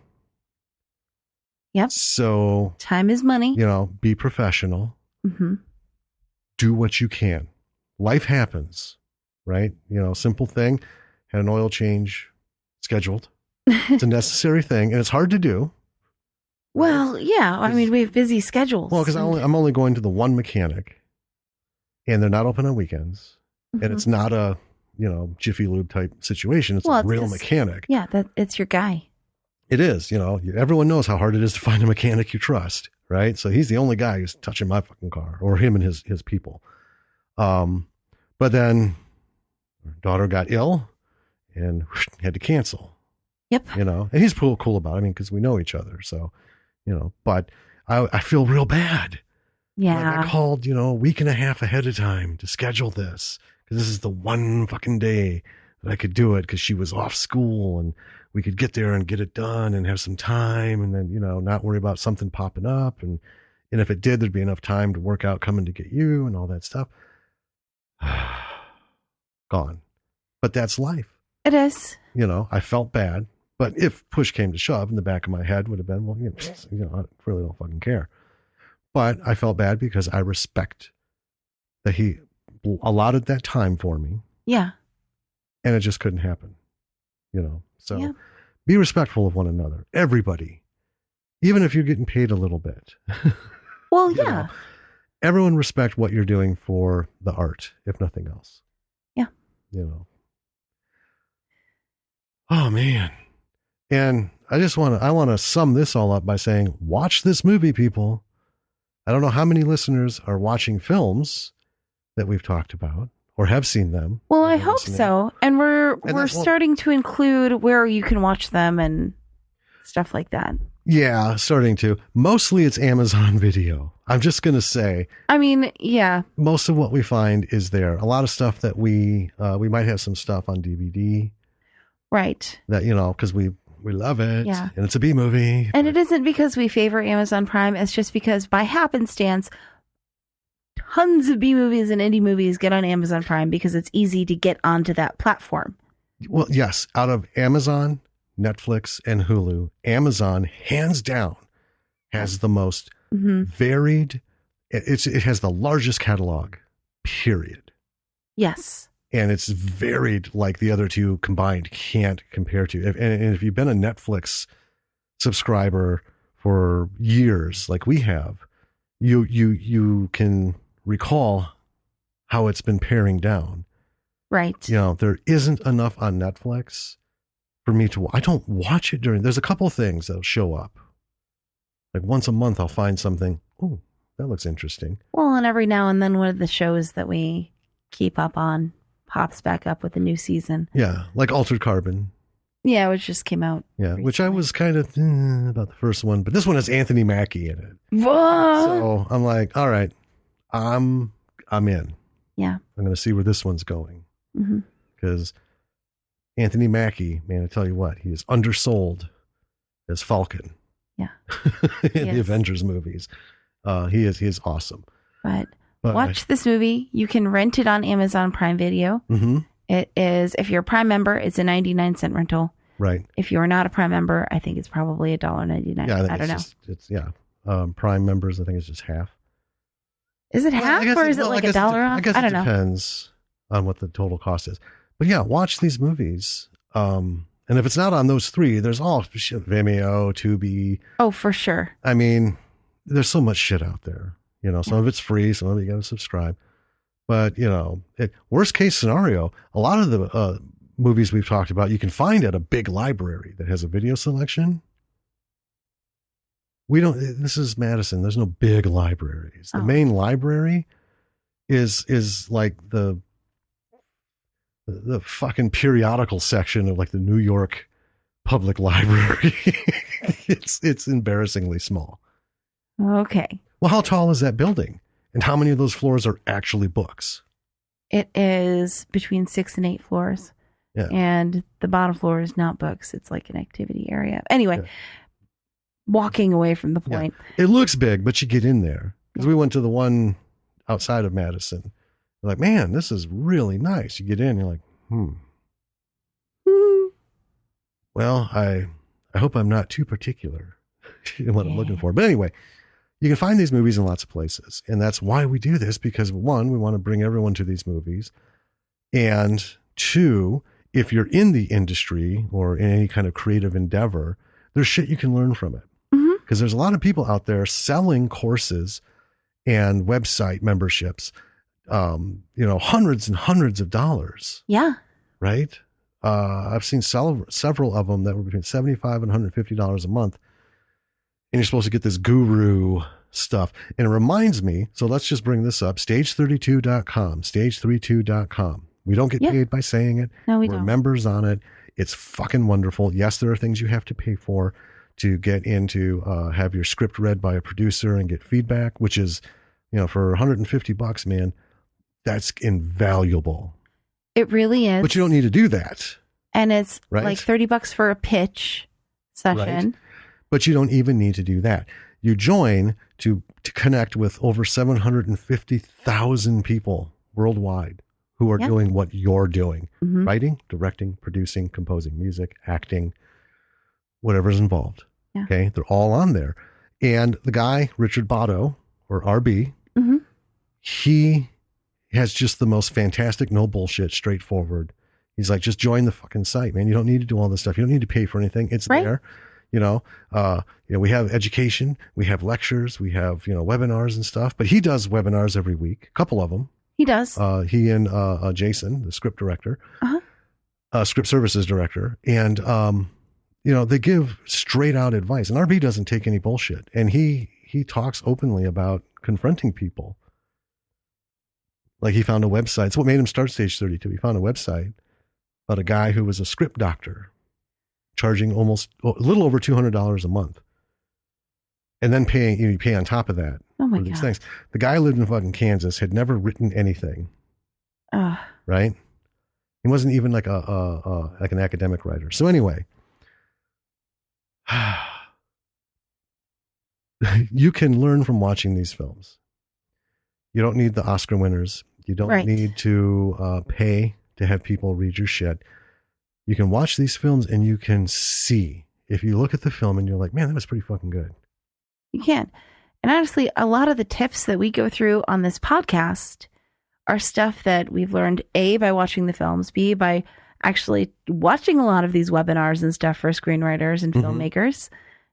Yep. So time is money. Be professional. Do what you can. Life happens, right? Simple thing. Had an oil change scheduled. It's a necessary thing, and it's hard to do. Well, yeah. We have busy schedules. Well, because I'm only going to the one mechanic, and they're not open on weekends, and it's not a Jiffy Lube type situation. It's a real mechanic. Yeah, it's your guy. It is. Everyone knows how hard it is to find a mechanic you trust, right? So he's the only guy who's touching my fucking car, or him and his people. But then our daughter got ill and had to cancel. Yep. And he's cool about it. Because we know each other. So, but I feel real bad. Yeah. Like I called, a week and a half ahead of time to schedule this because this is the one fucking day that I could do it because she was off school and we could get there and get it done and have some time and then, not worry about something popping up. And if it did, there'd be enough time to work out coming to get you and all that stuff. Gone. But that's life. It is. I felt bad. But if push came to shove, in the back of my head would have been, well, I really don't fucking care. But I felt bad because I respect that he allotted that time for me. Yeah. And it just couldn't happen. So be respectful of one another. Everybody. Even if you're getting paid a little bit. Well, yeah. Everyone respect what you're doing for the art, if nothing else. Yeah. Oh, man. And I want to sum this all up by saying, watch this movie, people. I don't know how many listeners are watching films that we've talked about or have seen them. Well, I hope so. And we're starting to include where you can watch them and stuff like that. Yeah, starting to. Mostly it's Amazon Video. I'm just going to say. I mean, yeah. Most of what we find is there. A lot of stuff that we might have some stuff on DVD. Right. That, because we love it. Yeah. And it's a B movie. And it isn't because we favor Amazon Prime. It's just because by happenstance, tons of B movies and indie movies get on Amazon Prime because it's easy to get onto that platform. Well, yes. Out of Amazon, Netflix, and Hulu, Amazon, hands down, has the most varied. It has the largest catalog, period. Yes. And it's varied like the other two combined can't compare to. And if you've been a Netflix subscriber for years, like we have, you can recall how it's been paring down. Right. There isn't enough on Netflix for me to. I don't watch it there's a couple of things that'll show up. Like once a month, I'll find something. Oh, that looks interesting. Well, and every now and then one of the shows that we keep up on pops back up with a new season. Yeah, like Altered Carbon. Yeah, which just came out. Yeah, recently. Which I was kind of about the first one, but this one has Anthony Mackie in it. Whoa! So I'm like, all right, I'm in. Yeah, I'm going to see where this one's going because Anthony Mackie, man, I tell you what, he is undersold as Falcon. Yeah, in the Avengers movies, he is awesome. But watch this movie. You can rent it on Amazon Prime Video. Mm-hmm. It is, if you're a Prime member, it's a 99-cent rental. Right. If you're not a Prime member, I think it's probably $1.99. Yeah, I don't know. It's Prime members, I think it's just half. Is it half or is it like $1 off? I guess it depends on what the total cost is. But yeah, watch these movies. And if it's not on those three, there's all shit, Vimeo, Tubi. Oh, for sure. I mean, there's so much shit out there. Some of it's free, some of it you got to subscribe. But, worst case scenario, a lot of the movies we've talked about, you can find at a big library that has a video selection. This is Madison. There's no big libraries. The main library is like the fucking periodical section of like the New York Public Library. It's embarrassingly small. Okay. Well, how tall is that building? And how many of those floors are actually books? It is between 6 and 8 floors. Yeah. And the bottom floor is not books. It's like an activity area. Anyway, walking away from the point. Yeah. It looks big, but you get in there. Because we went to the one outside of Madison. You're like, man, this is really nice. You get in, you're like, Well, I hope I'm not too particular in what I'm looking for. But anyway, you can find these movies in lots of places. And that's why we do this, because one, we want to bring everyone to these movies. And two, if you're in the industry or in any kind of creative endeavor, there's shit you can learn from it. Because there's a lot of people out there selling courses and website memberships, hundreds and hundreds of dollars. Yeah. Right? I've seen several of them that were between $75 and $150 a month. And you're supposed to get this guru stuff. And it reminds me, so let's just bring this up, stage32.com, stage32.com. We don't get paid by saying it. No, We're members on it. It's fucking wonderful. Yes, there are things you have to pay for to get into, have your script read by a producer and get feedback, which is, for $150, man, that's invaluable. It really is. But you don't need to do that. And it's like $30 for a pitch session. Right. But you don't even need to do that. You join to connect with over 750,000 people worldwide who are doing what you're doing. Writing, directing, producing, composing music, acting, whatever's involved. Yeah. Okay. They're all on there. And the guy, Richard Botto, or RB, he has just the most fantastic, no bullshit, straightforward. He's like, just join the fucking site, man. You don't need to do all this stuff. You don't need to pay for anything. It's there. We have education, we have lectures, we have, webinars and stuff, but he does webinars every week, a couple of them. He does. He and Jason, the script director, script services director. And, they give straight out advice, and RB doesn't take any bullshit. And he talks openly about confronting people. Like he found a website. It's what made him start Stage 32. He found a website about a guy who was a script doctor, charging a little over $200 a month and then you pay on top of that Oh my for these God. things. The guy lived in fucking Kansas, had never written anything, Ugh. right? He wasn't even like like an academic writer. So anyway, you can learn from watching these films. You don't need the Oscar winners. You don't Right. need to pay to have people read your shit. You can watch these films and you can see. If you look at the film and you're like, man, that was pretty fucking good. You can. And honestly, a lot of the tips that we go through on this podcast are stuff that we've learned, A, by watching the films, B, by actually watching a lot of these webinars and stuff for screenwriters and filmmakers,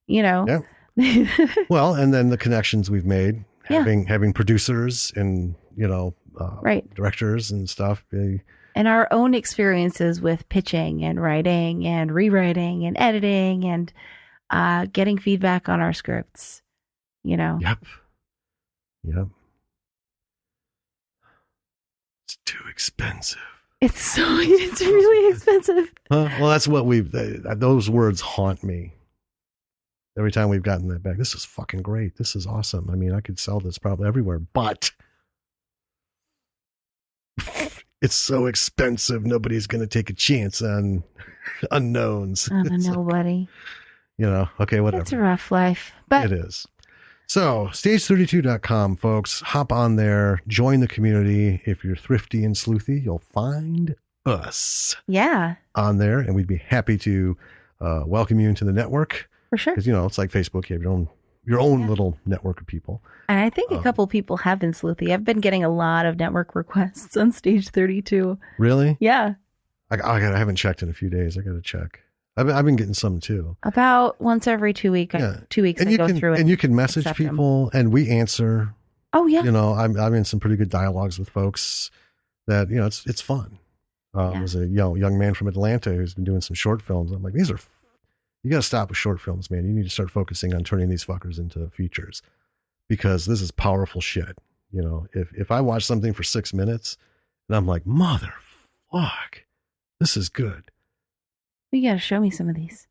you know. Yeah. Well, and then the connections we've made, Yeah. having producers and, Right. directors and stuff. And our own experiences with pitching and writing and rewriting and editing and getting feedback on our scripts, you know. Yep. It's too expensive. It's really expensive. Well, that's what those words haunt me. Every time we've gotten that back, this is fucking great. This is awesome. I mean, I could sell this probably everywhere, but it's so expensive. Nobody's going to take a chance on unknowns. Nobody. Okay, whatever. It's a rough life, but it is. So stage32.com, folks, hop on there, join the community. If you're thrifty and sleuthy, you'll find us on there, and we'd be happy to welcome you into the network. For sure. Because, it's like Facebook. You have your own little network of people. And I think a couple people have been sleuthy. I've been getting a lot of network requests on Stage 32. Really? Yeah. I haven't checked in a few days. I got to check. I've been getting some too. About once every 2 weeks. 2 weeks I go through it. And you can message people and we answer. Oh, yeah. I'm in some pretty good dialogues with folks that, it's fun. There's a young man from Atlanta who's been doing some short films. I'm like, you got to stop with short films, man. You need to start focusing on turning these fuckers into features because this is powerful shit. If I watch something for 6 minutes and I'm like, motherfuck, this is good. You got to show me some of these.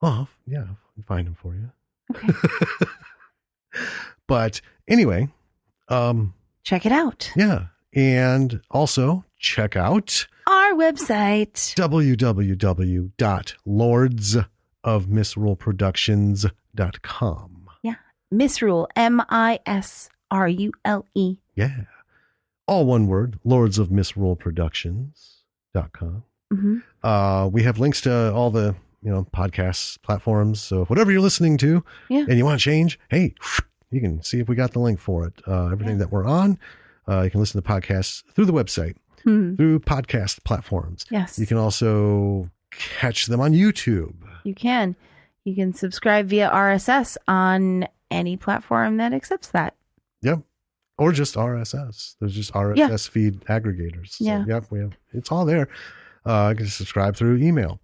Oh, yeah. I'll find them for you. Okay. But anyway. Check it out. Yeah. And also check out our website, www.lordsofmisruleproductions.com. Yeah. Misrule, MISRULE. Yeah. All one word, lordsofmisruleproductions.com. Mm-hmm. We have links to all the, podcast platforms. So if whatever you're listening to and you want to change, hey, you can see if we got the link for it. Everything that we're on, you can listen to podcasts through the website. Through podcast platforms. Yes. You can also catch them on YouTube. You can subscribe via RSS on any platform that accepts that. Yep. Or just RSS. There's just RSS feed aggregators. So, it's all there. You can subscribe through email.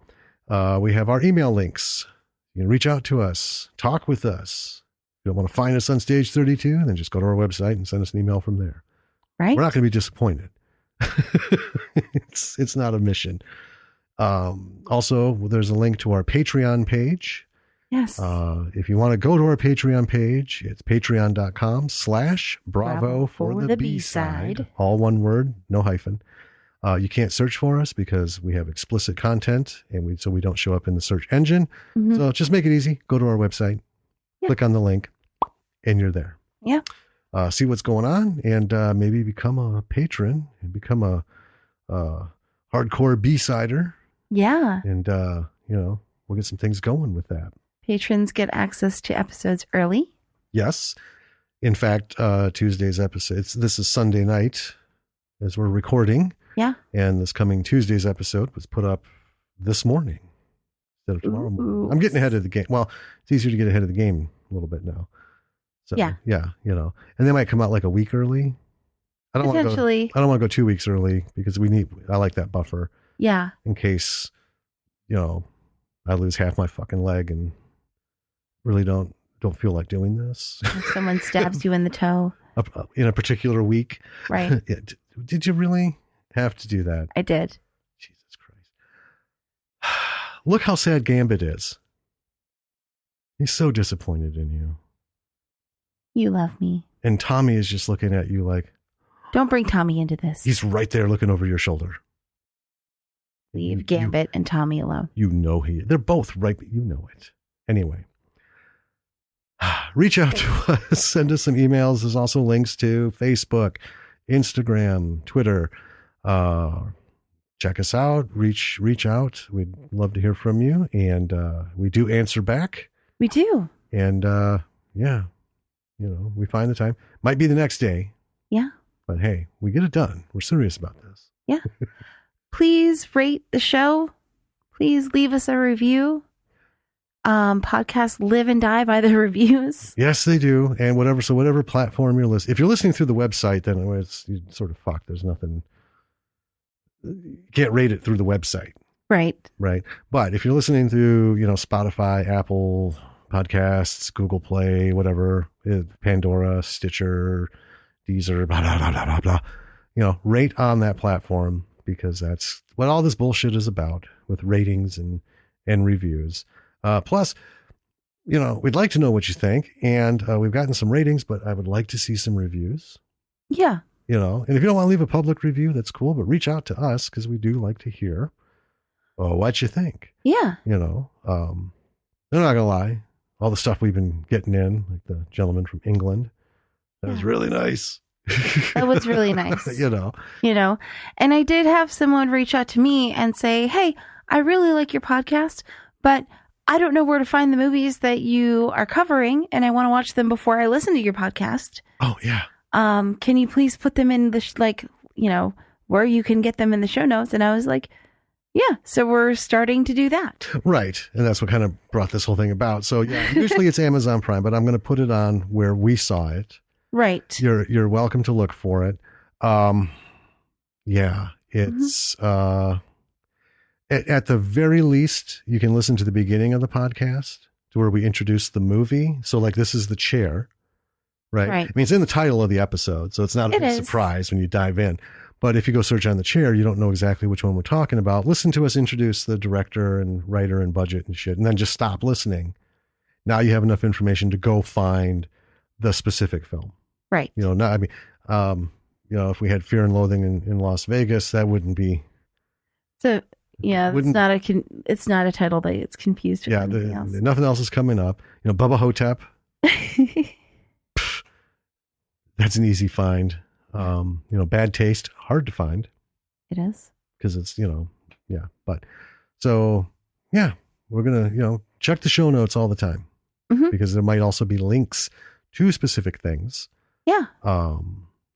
We have our email links. You can reach out to us, talk with us. If you don't want to find us on Stage 32, then just go to our website and send us an email from there. Right. We're not going to be disappointed. It's not a mission. Also, there's a link to our Patreon page. Yes. If you want to go to our Patreon page, it's patreon.com/Bravo for the B-side. All one word, no hyphen. You can't search for us because we have explicit content and so we don't show up in the search engine. Mm-hmm. So just make it easy. Go to our website, click on the link, and you're there. Yeah. See what's going on and maybe become a patron and become a hardcore B-sider. Yeah. And, we'll get some things going with that. Patrons get access to episodes early. Yes. In fact, Tuesday's episode, this is Sunday night as we're recording. Yeah. And this coming Tuesday's episode was put up this morning instead of tomorrow morning. I'm getting ahead of the game. Well, it's easier to get ahead of the game a little bit now. So, yeah, and they might come out like a week early. I don't want to go 2 weeks early because I like that buffer. Yeah. In case, I lose half my fucking leg and really don't feel like doing this. If someone stabs you in the toe. In a particular week. Right. Did you really have to do that? I did. Jesus Christ. Look how sad Gambit is. He's so disappointed in you. You love me. And Tommy is just looking at you like, don't bring Tommy into this. He's right there looking over your shoulder. Leave Gambit and Tommy alone. You know they're both right. You know it. Anyway, reach out to us. Send us some emails. There's also links to Facebook, Instagram, Twitter. Check us out. Reach out. We'd love to hear from you. And we do answer back. We do. And yeah, we find the time. Might be the next day. Yeah. But hey, we get it done. We're serious about this. Yeah. Please rate the show. Please leave us a review. Podcasts live and die by the reviews. Yes, they do. And whatever platform you're listening. If you're listening through the website, then it's sort of fucked. There's nothing. You can't rate it through the website. Right. Right. But if you're listening through, Spotify, Apple Podcasts, Google Play, whatever, Pandora, Stitcher, Deezer, blah, blah, blah, blah, blah, blah, rate on that platform, because that's what all this bullshit is about, with ratings and reviews. Plus, we'd like to know what you think, and we've gotten some ratings, but I would like to see some reviews. Yeah. And if you don't want to leave a public review, that's cool, but reach out to us, because we do like to hear what you think. Yeah. They're not going to lie. All the stuff we've been getting in, like the gentleman from England, that was really nice. That was really nice. And I did have someone reach out to me and say, hey, I really like your podcast, but I don't know where to find the movies that you are covering, and I want to watch them before I listen to your podcast. Oh, yeah. Can you please put them in the, where you can get them in the show notes? And I was like, yeah, so we're starting to do that. Right. And that's what kind of brought this whole thing about. So yeah, usually it's Amazon Prime, but I'm going to put it on where we saw it. Right. You're welcome to look for it. Yeah, it's, at the very least, you can listen to the beginning of the podcast, to where we introduce the movie. So like, this is The Chair, right? I mean, it's in the title of the episode, so it's not a big surprise when you dive in. But if you go search on The Chair, you don't know exactly which one we're talking about. Listen to us introduce the director and writer and budget and shit, and then just stop listening. Now you have enough information to go find the specific film. Right. If we had Fear and Loathing in Las Vegas, that wouldn't be. So yeah, it's not a title that it's confused with anything else. Nothing else is coming up. Bubba Hotep. That's an easy find. Bad Taste, hard to find. It is. Because it's, yeah. But so, yeah, we're going to, check the show notes all the time, because there might also be links to specific things. Yeah.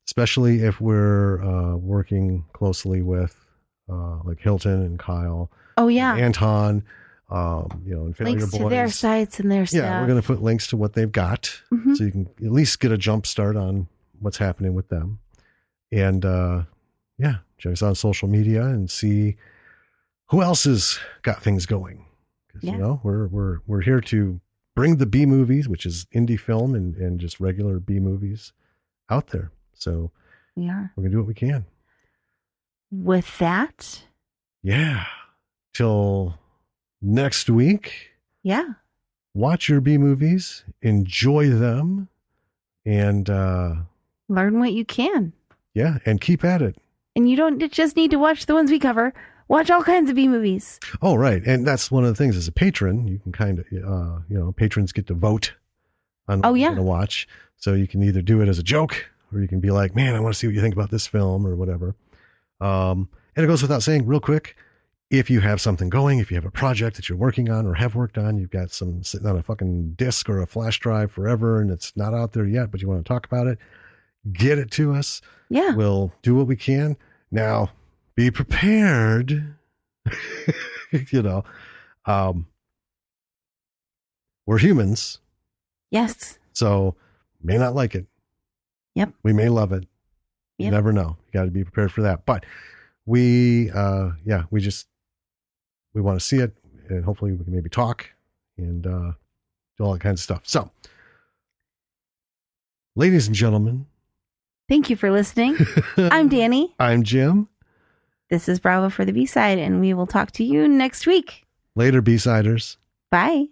Especially if we're working closely with like Hilton and Kyle. Oh, yeah. And Anton, and Failure links Boys. To their sites and their stuff. Yeah, we're going to put links to what they've got, so you can at least get a jump start on what's happening with them. And check us out on social media and see who else has got things going. Because we're here to bring the B movies, which is indie film and just regular B movies, out there. So we are. We're gonna do what we can. With that, yeah. Till next week. Yeah. Watch your B movies, enjoy them, and learn what you can. Yeah, and keep at it. And you don't just need to watch the ones we cover. Watch all kinds of B movies. Oh, right. And that's one of the things, as a patron, you can kind of, patrons get to vote on what you're going to watch. So you can either do it as a joke, or you can be like, man, I want to see what you think about this film or whatever. And it goes without saying, real quick, if you have something going, if you have a project that you're working on or have worked on, you've got some sitting on a fucking disk or a flash drive forever and it's not out there yet, but you want to talk about it, get it to us. Yeah. We'll do what we can. Now, be prepared. We're humans. Yes. So may not like it. Yep. We may love it. Yep. You never know. You got to be prepared for that. But we want to see it, and hopefully we can maybe talk and do all that kinds of stuff. So, ladies and gentlemen, thank you for listening. I'm Danny. I'm Jim. This is Bravo for the B-Side, and we will talk to you next week. Later, B-Siders. Bye.